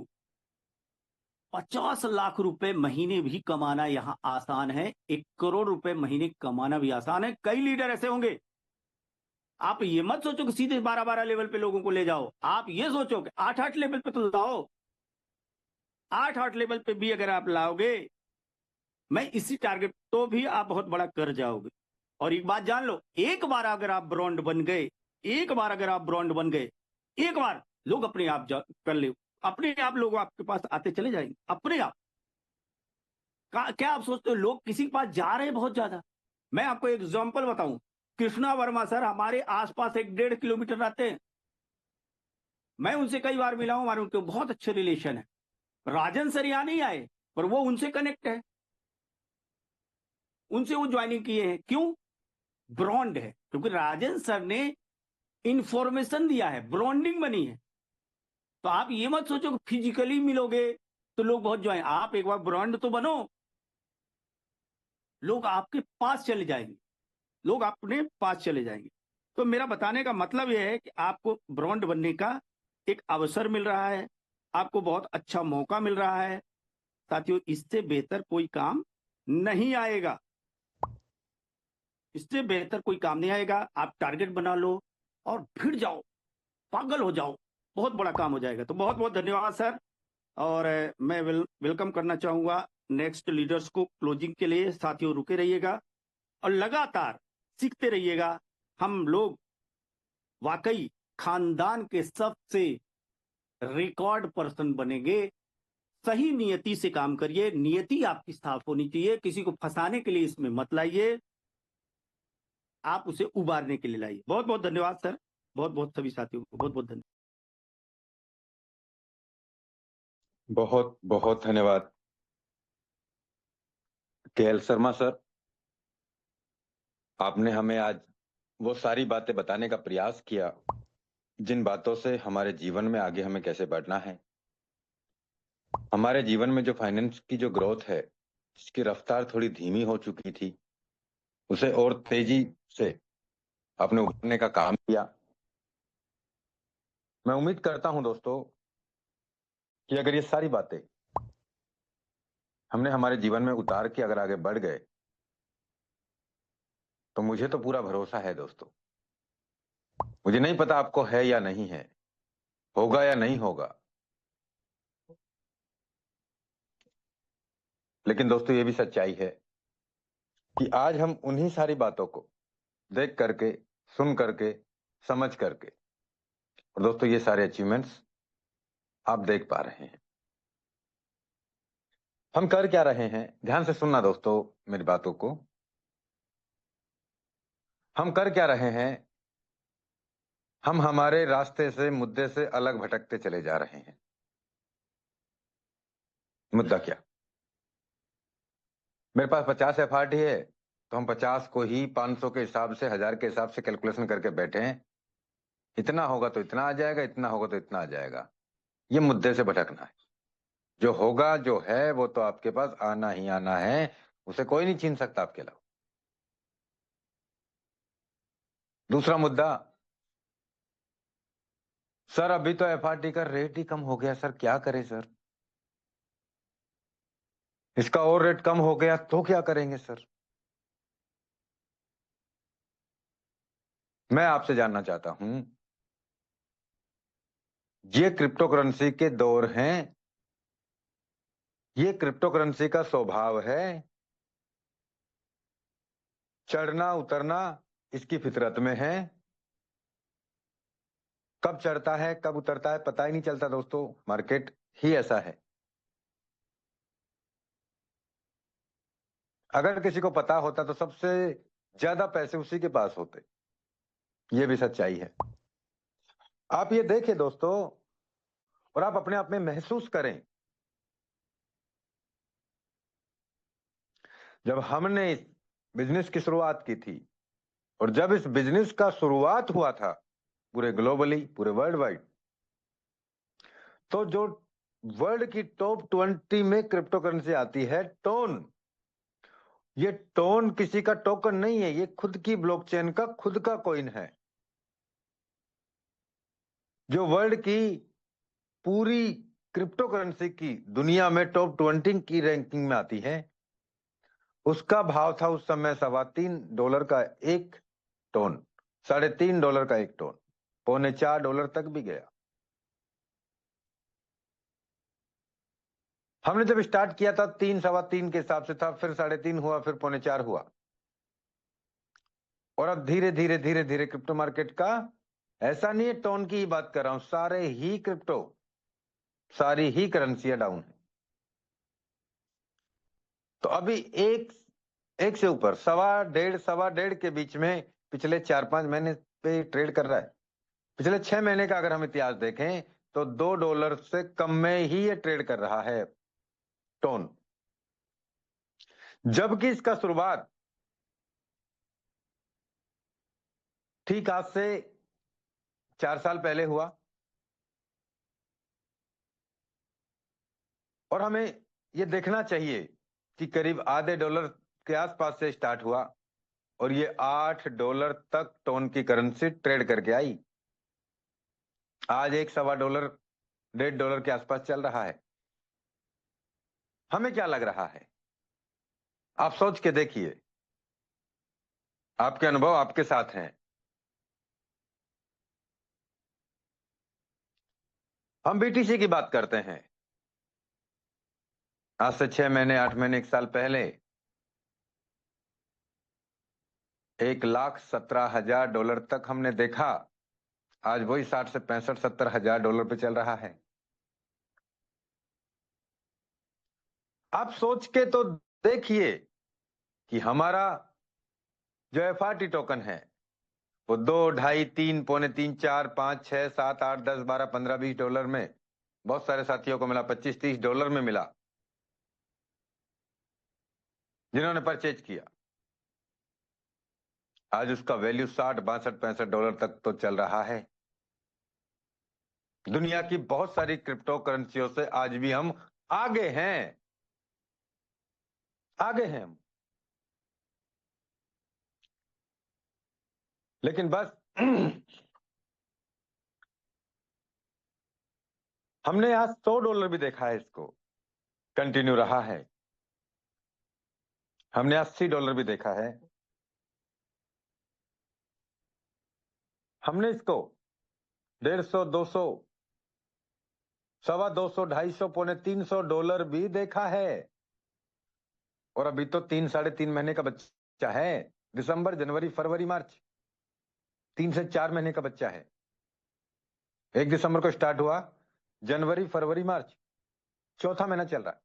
[SPEAKER 3] 50 लाख रुपए महीने भी कमाना यहां आसान है, 1 करोड़ रुपए महीने कमाना भी आसान है। कई लीडर ऐसे होंगे, आप ये मत सोचो कि सीधे 12-12 लेवल पे लोगों को ले जाओ, आप ये सोचो कि 8-8 लेवल पे तो लाओ। 8-8 लेवल पे भी अगर आप लाओगे, मैं इसी टारगेट तो भी आप बहुत बड़ा कर जाओगे। और एक बात जान लो, एक बार अगर आप ब्रांड बन गए, एक बार अगर आप ब्रांड बन गए, एक बार लोग अपने आप कर ले, अपने आप लोग आपके पास आते चले जाएंगे अपने आप। क्या आप सोचते हो लोग किसी के पास जा रहे हैं बहुत ज्यादा? मैं आपको एक एग्जांपल बताऊं, कृष्णा वर्मा सर हमारे आसपास 1-1.5 किलोमीटर रहते हैं। मैं उनसे कई बार मिला हूं, हमारे उनके बहुत अच्छे रिलेशन है। राजन सर यहां नहीं आए पर वो उनसे कनेक्ट है, उनसे वो ज्वाइनिंग किए हैं। क्यों? ब्रॉन्ड है, क्योंकि राजन सर ने इंफॉर्मेशन दिया है, ब्रॉन्डिंग बनी है। तो आप ये मत सोचो कि फिजिकली मिलोगे तो लोग बहुत ज्वाइन, आप एक बार ब्रांड तो बनो, लोग आपके पास चले जाएंगे, लोग अपने पास चले जाएंगे। तो मेरा बताने का मतलब यह है कि आपको ब्रांड बनने का एक अवसर मिल रहा है, आपको बहुत अच्छा मौका मिल रहा है। साथियों इससे बेहतर कोई काम नहीं आएगा, इससे बेहतर कोई काम नहीं आएगा। आप टारगेट बना लो और भिड़ जाओ, पागल हो जाओ, बहुत बड़ा काम हो जाएगा। तो बहुत बहुत धन्यवाद सर। और मैं वेलकम करना चाहूंगा नेक्स्ट लीडर्स को क्लोजिंग के लिए। साथियों रुके रहिएगा और लगातार सीखते रहिएगा। हम लोग वाकई खानदान के सबसे रिकॉर्ड पर्सन बनेंगे। सही नियति से काम करिए, नियति आपकी साफ होनी चाहिए, किसी को फंसाने के लिए इसमें मत लाइए, आप उसे उबारने के लिए लाइए। बहुत बहुत धन्यवाद सर, बहुत बहुत सभी साथियों को बहुत बहुत धन्यवाद।
[SPEAKER 4] बहुत बहुत धन्यवाद केएल शर्मा सर। आपने हमें आज वो सारी बातें बताने का प्रयास किया जिन बातों से हमारे जीवन में आगे हमें कैसे बढ़ना है। हमारे जीवन में जो फाइनेंस की जो ग्रोथ है, जिसकी रफ्तार थोड़ी धीमी हो चुकी थी, उसे और तेजी से आपने उभरने का काम किया। मैं उम्मीद करता हूं दोस्तों कि अगर ये सारी बातें हमने हमारे जीवन में उतार के अगर आगे बढ़ गए तो मुझे तो पूरा भरोसा है दोस्तों। मुझे नहीं पता आपको है या नहीं है, होगा या नहीं होगा, लेकिन दोस्तों ये भी सच्चाई है कि आज हम उन्हीं सारी बातों को देख करके, सुन करके, समझ करके, और दोस्तों ये सारे अचीवमेंट्स आप देख पा रहे हैं। हम कर क्या रहे हैं, ध्यान से सुनना दोस्तों मेरी बातों को। हम कर क्या रहे हैं, हम हमारे रास्ते से, मुद्दे से अलग भटकते चले जा रहे हैं। मुद्दा क्या? मेरे पास 50 एफआरटी है तो हम 50 को ही 500 के हिसाब से, 1000 के हिसाब से कैलकुलेशन करके बैठे हैं। इतना होगा तो इतना आ जाएगा, इतना होगा तो इतना आ जाएगा। ये मुद्दे से भटकना है। जो होगा, जो है, वो तो आपके पास आना ही आना है, उसे कोई नहीं छीन सकता आपके अलावा। दूसरा मुद्दा, सर अभी तो एफआरटी का रेट ही कम हो गया, सर क्या करें सर? इसका और रेट कम हो गया तो क्या करेंगे सर? मैं आपसे जानना चाहता हूं, ये क्रिप्टो करेंसी के दौर हैं, ये क्रिप्टो करेंसी का स्वभाव है। चढ़ना उतरना इसकी फितरत में है। कब चढ़ता है कब उतरता है पता ही नहीं चलता दोस्तों, मार्केट ही ऐसा है। अगर किसी को पता होता तो सबसे ज्यादा पैसे उसी के पास होते। ये भी सच्चाई है। आप ये देखें दोस्तों, और आप अपने आप में महसूस करें, जब हमने इस बिजनेस की शुरुआत की थी और जब इस बिजनेस का शुरुआत हुआ था पूरे ग्लोबली, पूरे वर्ल्ड वाइड, तो जो वर्ल्ड की टॉप 20 में क्रिप्टो करेंसी आती है टोन, ये टोन किसी का टोकन नहीं है, ये खुद की ब्लॉकचेन का खुद का कॉइन है। जो वर्ल्ड की पूरी क्रिप्टो करेंसी की दुनिया में टॉप 20 की रैंकिंग में आती है, उसका भाव था उस समय $3.25 का एक टोन, $3.5 का एक टोन, $4.25 तक भी गया। हमने जब स्टार्ट किया था 3, $3.25 के हिसाब से था, फिर 3.5 हुआ, फिर $4.25 हुआ, और अब धीरे धीरे धीरे धीरे क्रिप्टो मार्केट का, ऐसा नहीं है टोन की ही बात कर रहा हूं, सारे ही क्रिप्टो, सारी ही करेंसियां डाउन है। तो अभी एक से ऊपर सवा डेढ़ के बीच में पिछले 4-5 महीने पे ट्रेड कर रहा है। पिछले 6 महीने का अगर हम इतिहास देखें तो $2 से कम में ही ये ट्रेड कर रहा है टोन, जबकि इसका शुरुआत ठीक आज से 4 साल पहले हुआ। और हमें ये देखना चाहिए कि करीब आधे डॉलर के आसपास से स्टार्ट हुआ और ये $8 तक टोन की करेंसी ट्रेड करके आई। आज एक $1.25 $1.5 के आसपास चल रहा है। हमें क्या लग रहा है, आप सोच के देखिए, आपके अनुभव आपके साथ हैं। हम बीटीसी की बात करते हैं, आज से 6 महीने 8 महीने 1 साल पहले $1,17,000 तक हमने देखा। आज वही 60 से 65 70 हजार डॉलर पे चल रहा है। आप सोच के तो देखिए कि हमारा जो FRT टोकन है वो 2, 2.5, 3, पौने 3, 4, 5, 6, 7, 8, 10, 12, 15, $20 में, बहुत सारे साथियों को मिला, $25-30 में मिला जिन्होंने परचेज किया। आज उसका वैल्यू 60, 62, $65 तक तो चल रहा है। दुनिया की बहुत सारी क्रिप्टो करेंसियों से आज भी हम आगे हैं, आगे हैं हम। लेकिन बस हमने आज $100 भी देखा है, इसको कंटिन्यू रहा है। हमने $80 भी देखा है। हमने इसको 150, 200, $250, 250, पौने $300 भी देखा है। और अभी तो 3, 3.5 महीने का बच्चा है। दिसंबर, जनवरी, फरवरी, मार्च, 3 से 4 महीने का बच्चा है। 1 दिसंबर को स्टार्ट हुआ, जनवरी, फरवरी, मार्च, चौथा महीना चल रहा है।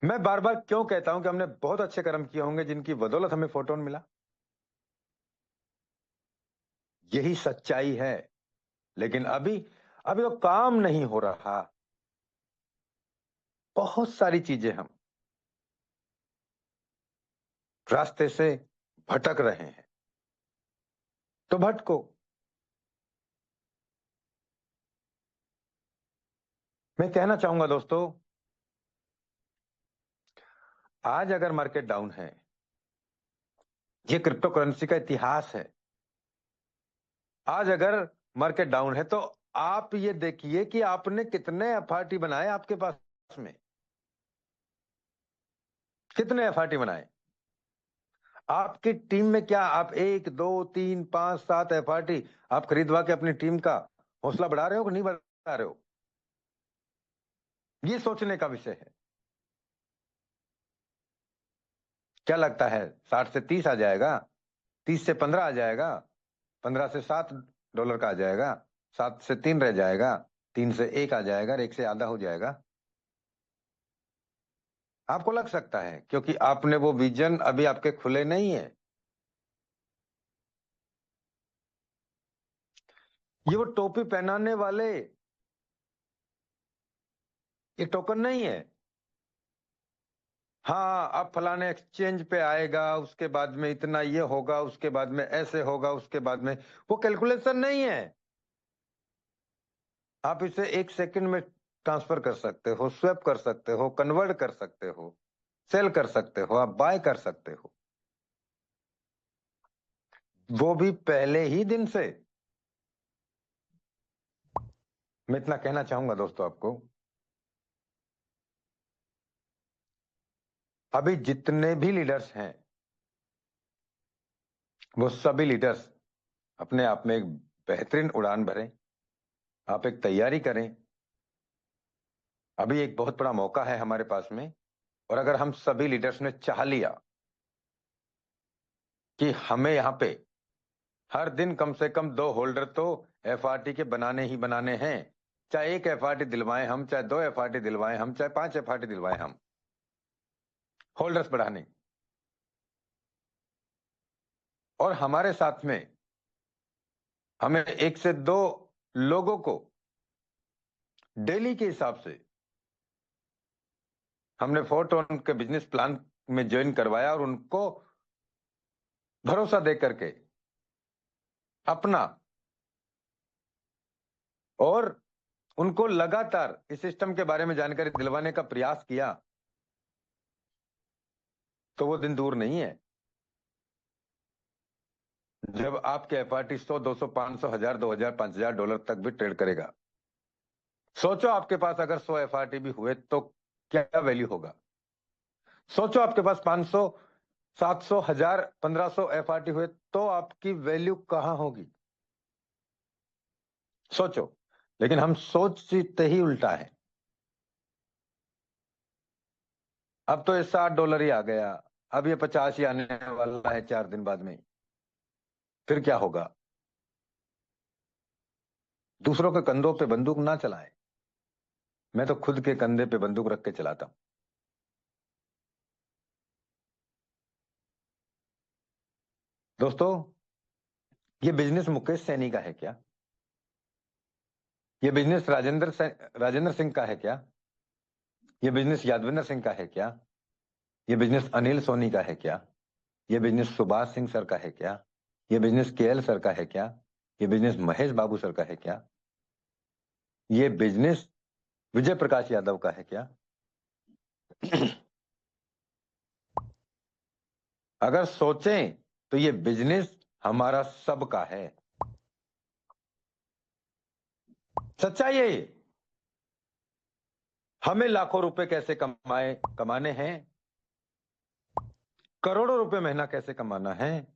[SPEAKER 4] मैं बार बार क्यों कहता हूं कि हमने बहुत अच्छे कर्म किए होंगे जिनकी बदौलत हमें फोटोन मिला। यही सच्चाई है। लेकिन अभी वो काम नहीं हो रहा। बहुत सारी चीजें हम रास्ते से भटक रहे हैं, तो भटको। मैं कहना चाहूंगा दोस्तों, आज अगर मार्केट डाउन है, ये क्रिप्टो करेंसी का इतिहास है। आज अगर मार्केट डाउन है तो आप ये देखिए कि आपने कितने FRT बनाए, आपके पास में कितने FRT बनाए। आपकी टीम में क्या आप 1, 2, 3, 5, 7 FRT आप खरीदवा के अपनी टीम का हौसला बढ़ा रहे हो कि नहीं बढ़ा रहे हो? ये सोचने का विषय है। क्या लगता है 60 से 30 आ जाएगा, 30 से 15 आ जाएगा, 15 से $7 का आ जाएगा, 7 से 3 रह जाएगा, 3 से 1 आ जाएगा, 1 से आधा हो जाएगा? आपको लग सकता है, क्योंकि आपने वो विजन अभी आपके खुले नहीं है। ये वो टोपी पहनाने वाले ये टोकन नहीं है। हाँ, अब फलाने एक्सचेंज पे आएगा, उसके बाद में इतना ये होगा, उसके बाद में ऐसे होगा, उसके बाद में वो कैलकुलेशन नहीं है। आप इसे 1 सेकंड में ट्रांसफर कर सकते हो, स्वैप कर सकते हो, कन्वर्ट कर सकते हो, सेल कर सकते हो, आप बाय कर सकते हो, वो भी पहले ही दिन से। मैं इतना कहना चाहूंगा दोस्तों आपको, अभी जितने भी लीडर्स हैं वो सभी लीडर्स अपने आप में एक बेहतरीन उड़ान भरें। आप एक तैयारी करें। अभी एक बहुत बड़ा मौका है हमारे पास में। और अगर हम सभी लीडर्स ने चाह लिया कि हमें यहाँ पे हर दिन कम से कम 2 होल्डर तो FRT के बनाने ही बनाने हैं, चाहे 1 FRT दिलवाएं हम, चाहे 2 FRT दिलवाएं हम, चाहे 5 FRT दिलवाएं हम, होल्डर्स बढ़ाने। और हमारे साथ में हमें 1 से 2 लोगों को डेली के हिसाब से हमने फोटोन के बिजनेस प्लान में ज्वाइन करवाया और उनको भरोसा दे करके अपना और उनको लगातार इस सिस्टम के बारे में जानकारी दिलवाने का प्रयास किया। तो वो दिन दूर नहीं है जब आपके FRT 100, 200, 500, 1000, 2000, $5000 तक भी ट्रेड करेगा। सोचो आपके पास अगर 100 FRT भी हुए तो क्या वैल्यू होगा। सोचो आपके पास 500, 700, 1000, 1500 FRT हुए तो आपकी वैल्यू कहां होगी। सोचो। लेकिन हम सोचते ही उल्टा है। अब तो ये $60 ही आ गया, अब ये 50 ही आने वाला है 4 दिन बाद में। फिर क्या होगा? दूसरों के कंधों पे बंदूक ना चलाएं। मैं तो खुद के कंधे पे बंदूक रख के चलाता हूं। दोस्तों, ये बिजनेस मुकेश सैनी का है क्या? ये बिजनेस राजेंद्र सिंह का है क्या? ये बिजनेस यादविंदर सिंह का है क्या? ये बिजनेस अनिल सोनी का है क्या? ये बिजनेस सुभाष सिंह सर का है क्या? ये बिजनेस केएल सर का है क्या? ये बिजनेस महेश बाबू सर का है क्या? ये बिजनेस विजय प्रकाश यादव का है क्या? अगर सोचें तो ये बिजनेस हमारा सबका है। सच्चाई है ये। हमें लाखों रुपए कैसे कमाने हैं, करोड़ों रुपए महीना कैसे कमाना है,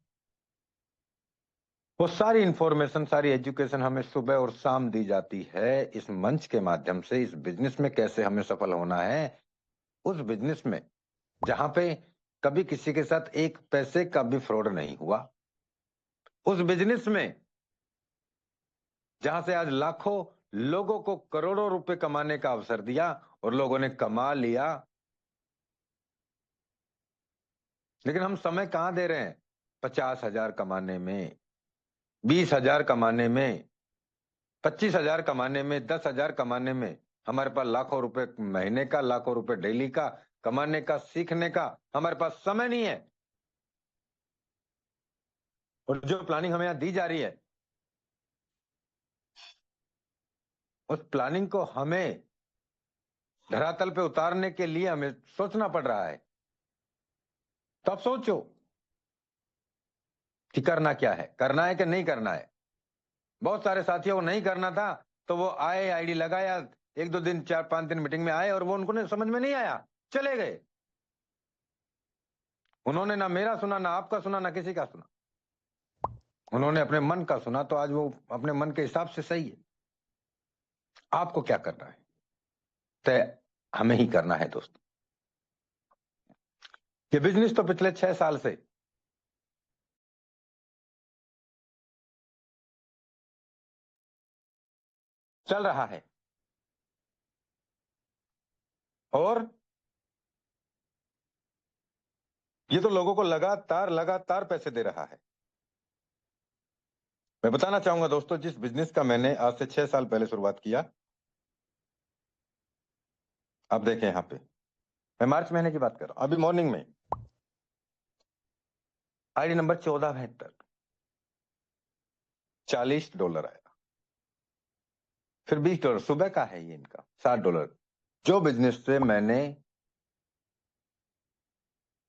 [SPEAKER 4] वो सारी इंफॉर्मेशन, सारी एजुकेशन हमें सुबह और शाम दी जाती है इस मंच के माध्यम से। इस बिजनेस में कैसे हमें सफल होना है, उस बिजनेस में जहां पे कभी किसी के साथ एक पैसे का भी फ्रॉड नहीं हुआ, उस बिजनेस में जहां से आज लाखों लोगों को करोड़ों रुपए कमाने का अवसर दिया और लोगों ने कमा लिया। लेकिन हम समय कहां दे रहे हैं? 50,000 कमाने में, 20,000 कमाने में, 25,000 कमाने में, 10,000 कमाने में। हमारे पास लाखों रुपए महीने का, लाखों रुपए डेली का कमाने का, सीखने का हमारे पास समय नहीं है। और जो प्लानिंग हमें यहां दी जा रही है, उस प्लानिंग को हमें धरातल पे उतारने के लिए हमें सोचना पड़ रहा है। तो अब सोचो कि करना क्या है, करना है कि नहीं करना है। बहुत सारे साथियों को नहीं करना था, तो वो आए, आईडी लगाया, 1-2 दिन, 4-5 दिन मीटिंग में आए और वो उनको समझ में नहीं आया, चले गए। उन्होंने ना मेरा सुना, ना आपका सुना, ना किसी का सुना। उन्होंने अपने मन का सुना, तो आज वो अपने मन के हिसाब से सही है। आपको क्या करना है, तय हमें ही करना है दोस्तों। ये बिजनेस तो पिछले 6 साल से चल रहा है और ये तो लोगों को लगातार लगातार पैसे दे रहा है। मैं बताना चाहूंगा दोस्तों, जिस बिजनेस का मैंने आज से 6 साल पहले शुरुआत किया, आप देखें यहां पे, मैं मार्च महीने की बात कर रहा हूं। अभी मॉर्निंग में आईडी नंबर 1472, $40 आया। फिर $20 सुबह का है ये इनका, $60। जो बिजनेस से मैंने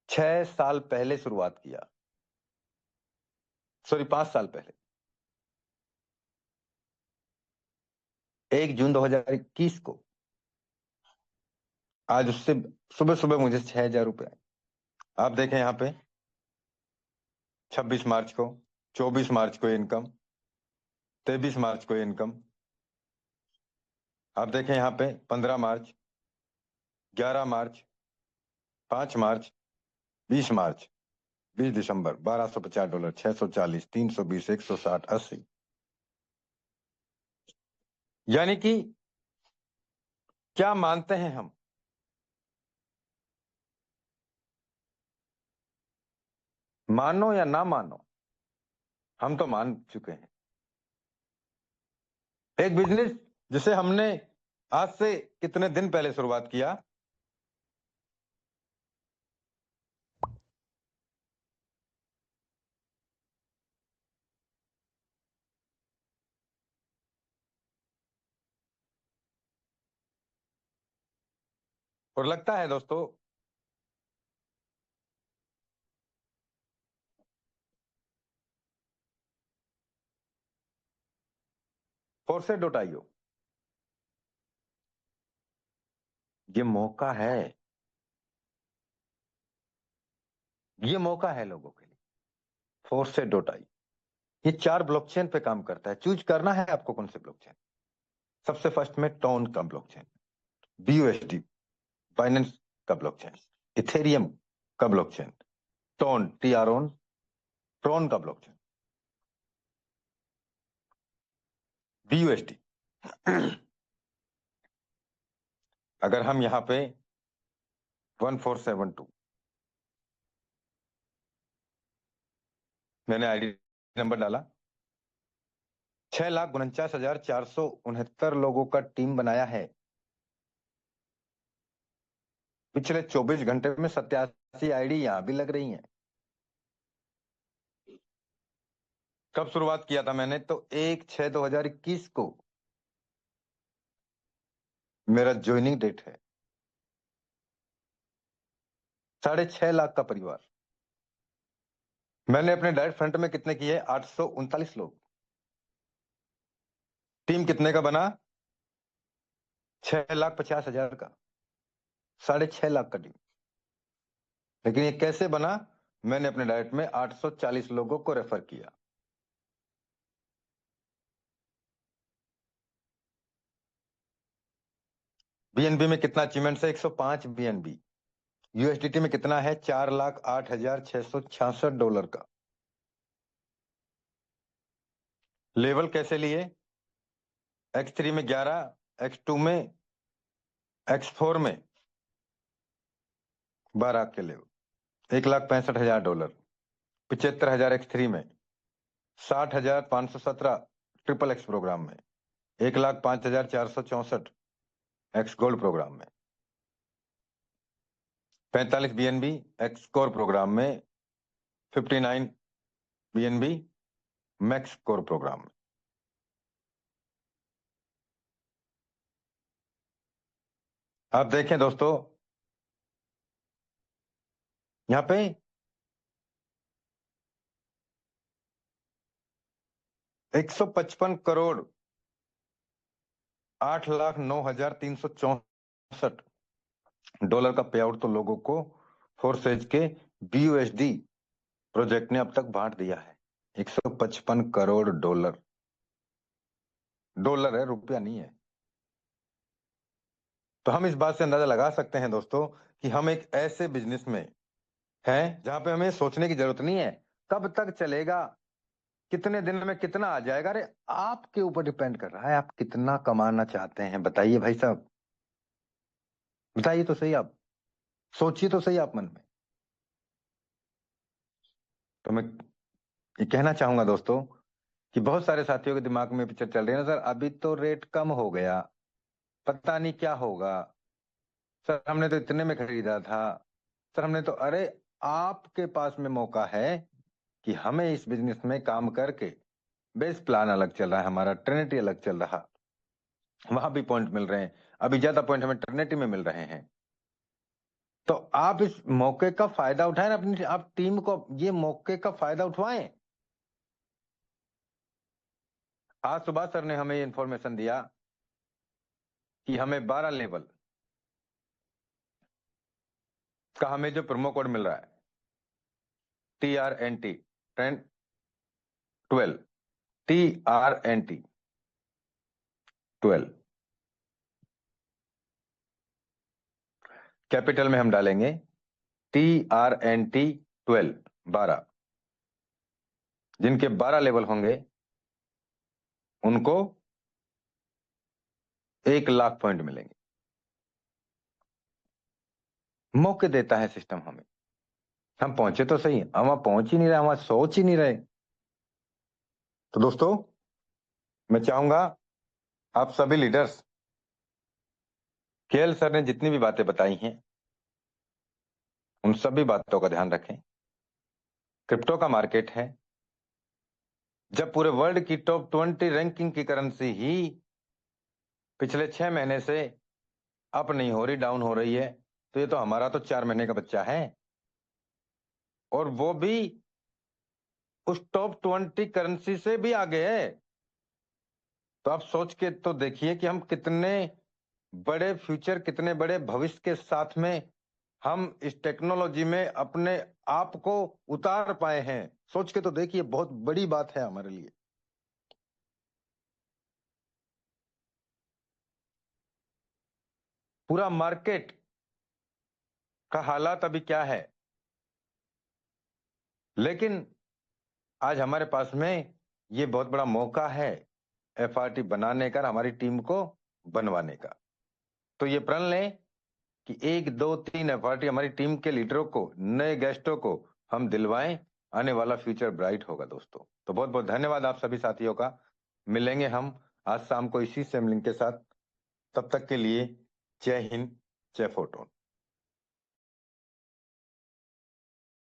[SPEAKER 4] 6 साल पहले शुरुआत किया, सॉरी 5 साल पहले, 1 जून 2021 को, आज उससे सुबह सुबह मुझे 6,000 रुपए आए। आप देखें यहां पे 26 मार्च को, 24 मार्च को इनकम, 23 मार्च को इनकम। आप देखें यहां पे 15 मार्च, 11 मार्च, 5 मार्च, 20 मार्च, 20 दिसंबर, $1,250, 640, 320, 160, 80। यानी कि क्या मानते हैं हम? मानो या ना मानो, हम तो मान चुके हैं। एक बिजनेस जिसे हमने आज से कितने दिन पहले शुरुआत किया, और लगता है दोस्तों फोर्से डोटाइयो, ये मौका है, ये मौका है लोगों के लिए। फोर्से डोटाई, ये 4 ब्लॉकचेन पे काम करता है। चूज करना है आपको कौन से ब्लॉकचेन। सबसे फर्स्ट में टोन का ब्लॉकचेन, BUSD बाइनेंस का ब्लॉकचेन, इथेरियम का ब्लॉकचेन, ट्रोन का ब्लॉकचेन, BUSD। अगर हम यहां पे 1472 मैंने आईडी नंबर डाला, 6,49,469 लोगों का टीम बनाया है। पिछले 24 घंटे में 87 आईडी यहां भी लग रही हैं। कब शुरुआत किया था मैंने? तो 1/6/2021 को मेरा ज्वाइनिंग डेट है। 6.5 लाख का परिवार। मैंने अपने डायरेक्ट फ्रंट में कितने किए? 839 लोग। टीम कितने का बना? 6,50,000 का। 6.5 लाख का टीम। लेकिन ये कैसे बना? मैंने अपने डायरेक्ट में 840 लोगों को रेफर किया। BNB में कितना अचीवमेंट है? 105 BNB। USDT में कितना है? $4,08,666 का। लेवल कैसे लिए? X3 में 11, X2 में, X4 में 12 के लेवल। $1,65,000। 75,000 X3 में, 60,517 XXX प्रोग्राम में, 1,05,464 एक्स गोल्ड प्रोग्राम में, 45 BNB एक्स कोर प्रोग्राम में, 59 BNB मैक्स कोर प्रोग्राम में। आप देखें दोस्तों, यहां पे 155 करोड़ 8,09,364 का पे आउट तो लोगों को फोर्सेज के BUSD प्रोजेक्ट ने अब तक बांट दिया है। 155 करोड़ डॉलर। डॉलर है, रुपया नहीं है। तो हम इस बात से अंदाजा लगा सकते हैं दोस्तों कि हम एक ऐसे बिजनेस में हैं जहां पे हमें सोचने की जरूरत नहीं है कब तक चलेगा, कितने दिन में कितना आ जाएगा। अरे आपके ऊपर डिपेंड कर रहा है, आप कितना कमाना चाहते हैं। बताइए भाई साहब, बताइए तो सही। आप सोचिए तो सही आप मन में। तो मैं ये कहना चाहूंगा दोस्तों कि बहुत सारे साथियों के दिमाग में पिक्चर चल रही है ना, सर अभी तो रेट कम हो गया, पता नहीं क्या होगा, सर हमने तो इतने में खरीदा था, सर हमने तो। अरे आपके पास में मौका है कि हमें इस बिजनेस में काम करके, बेस प्लान अलग चल रहा है हमारा, ट्रिनिटी अलग चल रहा, वहां भी पॉइंट मिल रहे हैं, अभी ज्यादा पॉइंट हमें ट्रिनिटी में मिल रहे हैं। तो आप इस मौके का फायदा उठाएं ना, अपनी आप टीम को ये मौके का फायदा उठवाएं। आज सुबह सर ने हमें ये इंफॉर्मेशन दिया कि हमें 12 लेवल का हमें जो प्रोमो कोड मिल रहा है, TRNT 12, TRNT 12 कैपिटल में हम डालेंगे TRNT 12। जिनके 12 लेवल होंगे उनको 1 लाख पॉइंट मिलेंगे। मौके देता है सिस्टम हमें। हम पहुंचे तो सही, हम वहां पहुंच ही नहीं रहे, हम सोच ही नहीं रहे। तो दोस्तों मैं चाहूंगा आप सभी लीडर्स, KL सर ने जितनी भी बातें बताई हैं उन सभी बातों का ध्यान रखें। क्रिप्टो का मार्केट है, जब पूरे वर्ल्ड की टॉप 20 रैंकिंग की करेंसी ही पिछले 6 महीने से अप नहीं हो रही, डाउन हो रही है, तो ये तो हमारा तो 4 महीने का बच्चा है, और वो भी उस टॉप 20 करेंसी से भी आगे है। तो आप सोच के तो देखिए कि हम कितने बड़े फ्यूचर, कितने बड़े भविष्य के साथ में हम इस टेक्नोलॉजी में अपने आप को उतार पाए हैं। सोच के तो देखिए, बहुत बड़ी बात है हमारे लिए। पूरा मार्केट का हालात अभी क्या है, लेकिन आज हमारे पास में ये बहुत बड़ा मौका है एफआरटी बनाने का, हमारी टीम को बनवाने का। तो ये प्रण लें कि 1, 2, 3 एफआरटी हमारी टीम के लीडरों को, नए गेस्टों को हम दिलवाएं। आने वाला फ्यूचर ब्राइट होगा दोस्तों। तो बहुत बहुत धन्यवाद आप सभी साथियों का। मिलेंगे हम आज शाम को इसी सेम लिंक के साथ। तब तक के लिए जय हिंद, जय फोटोन।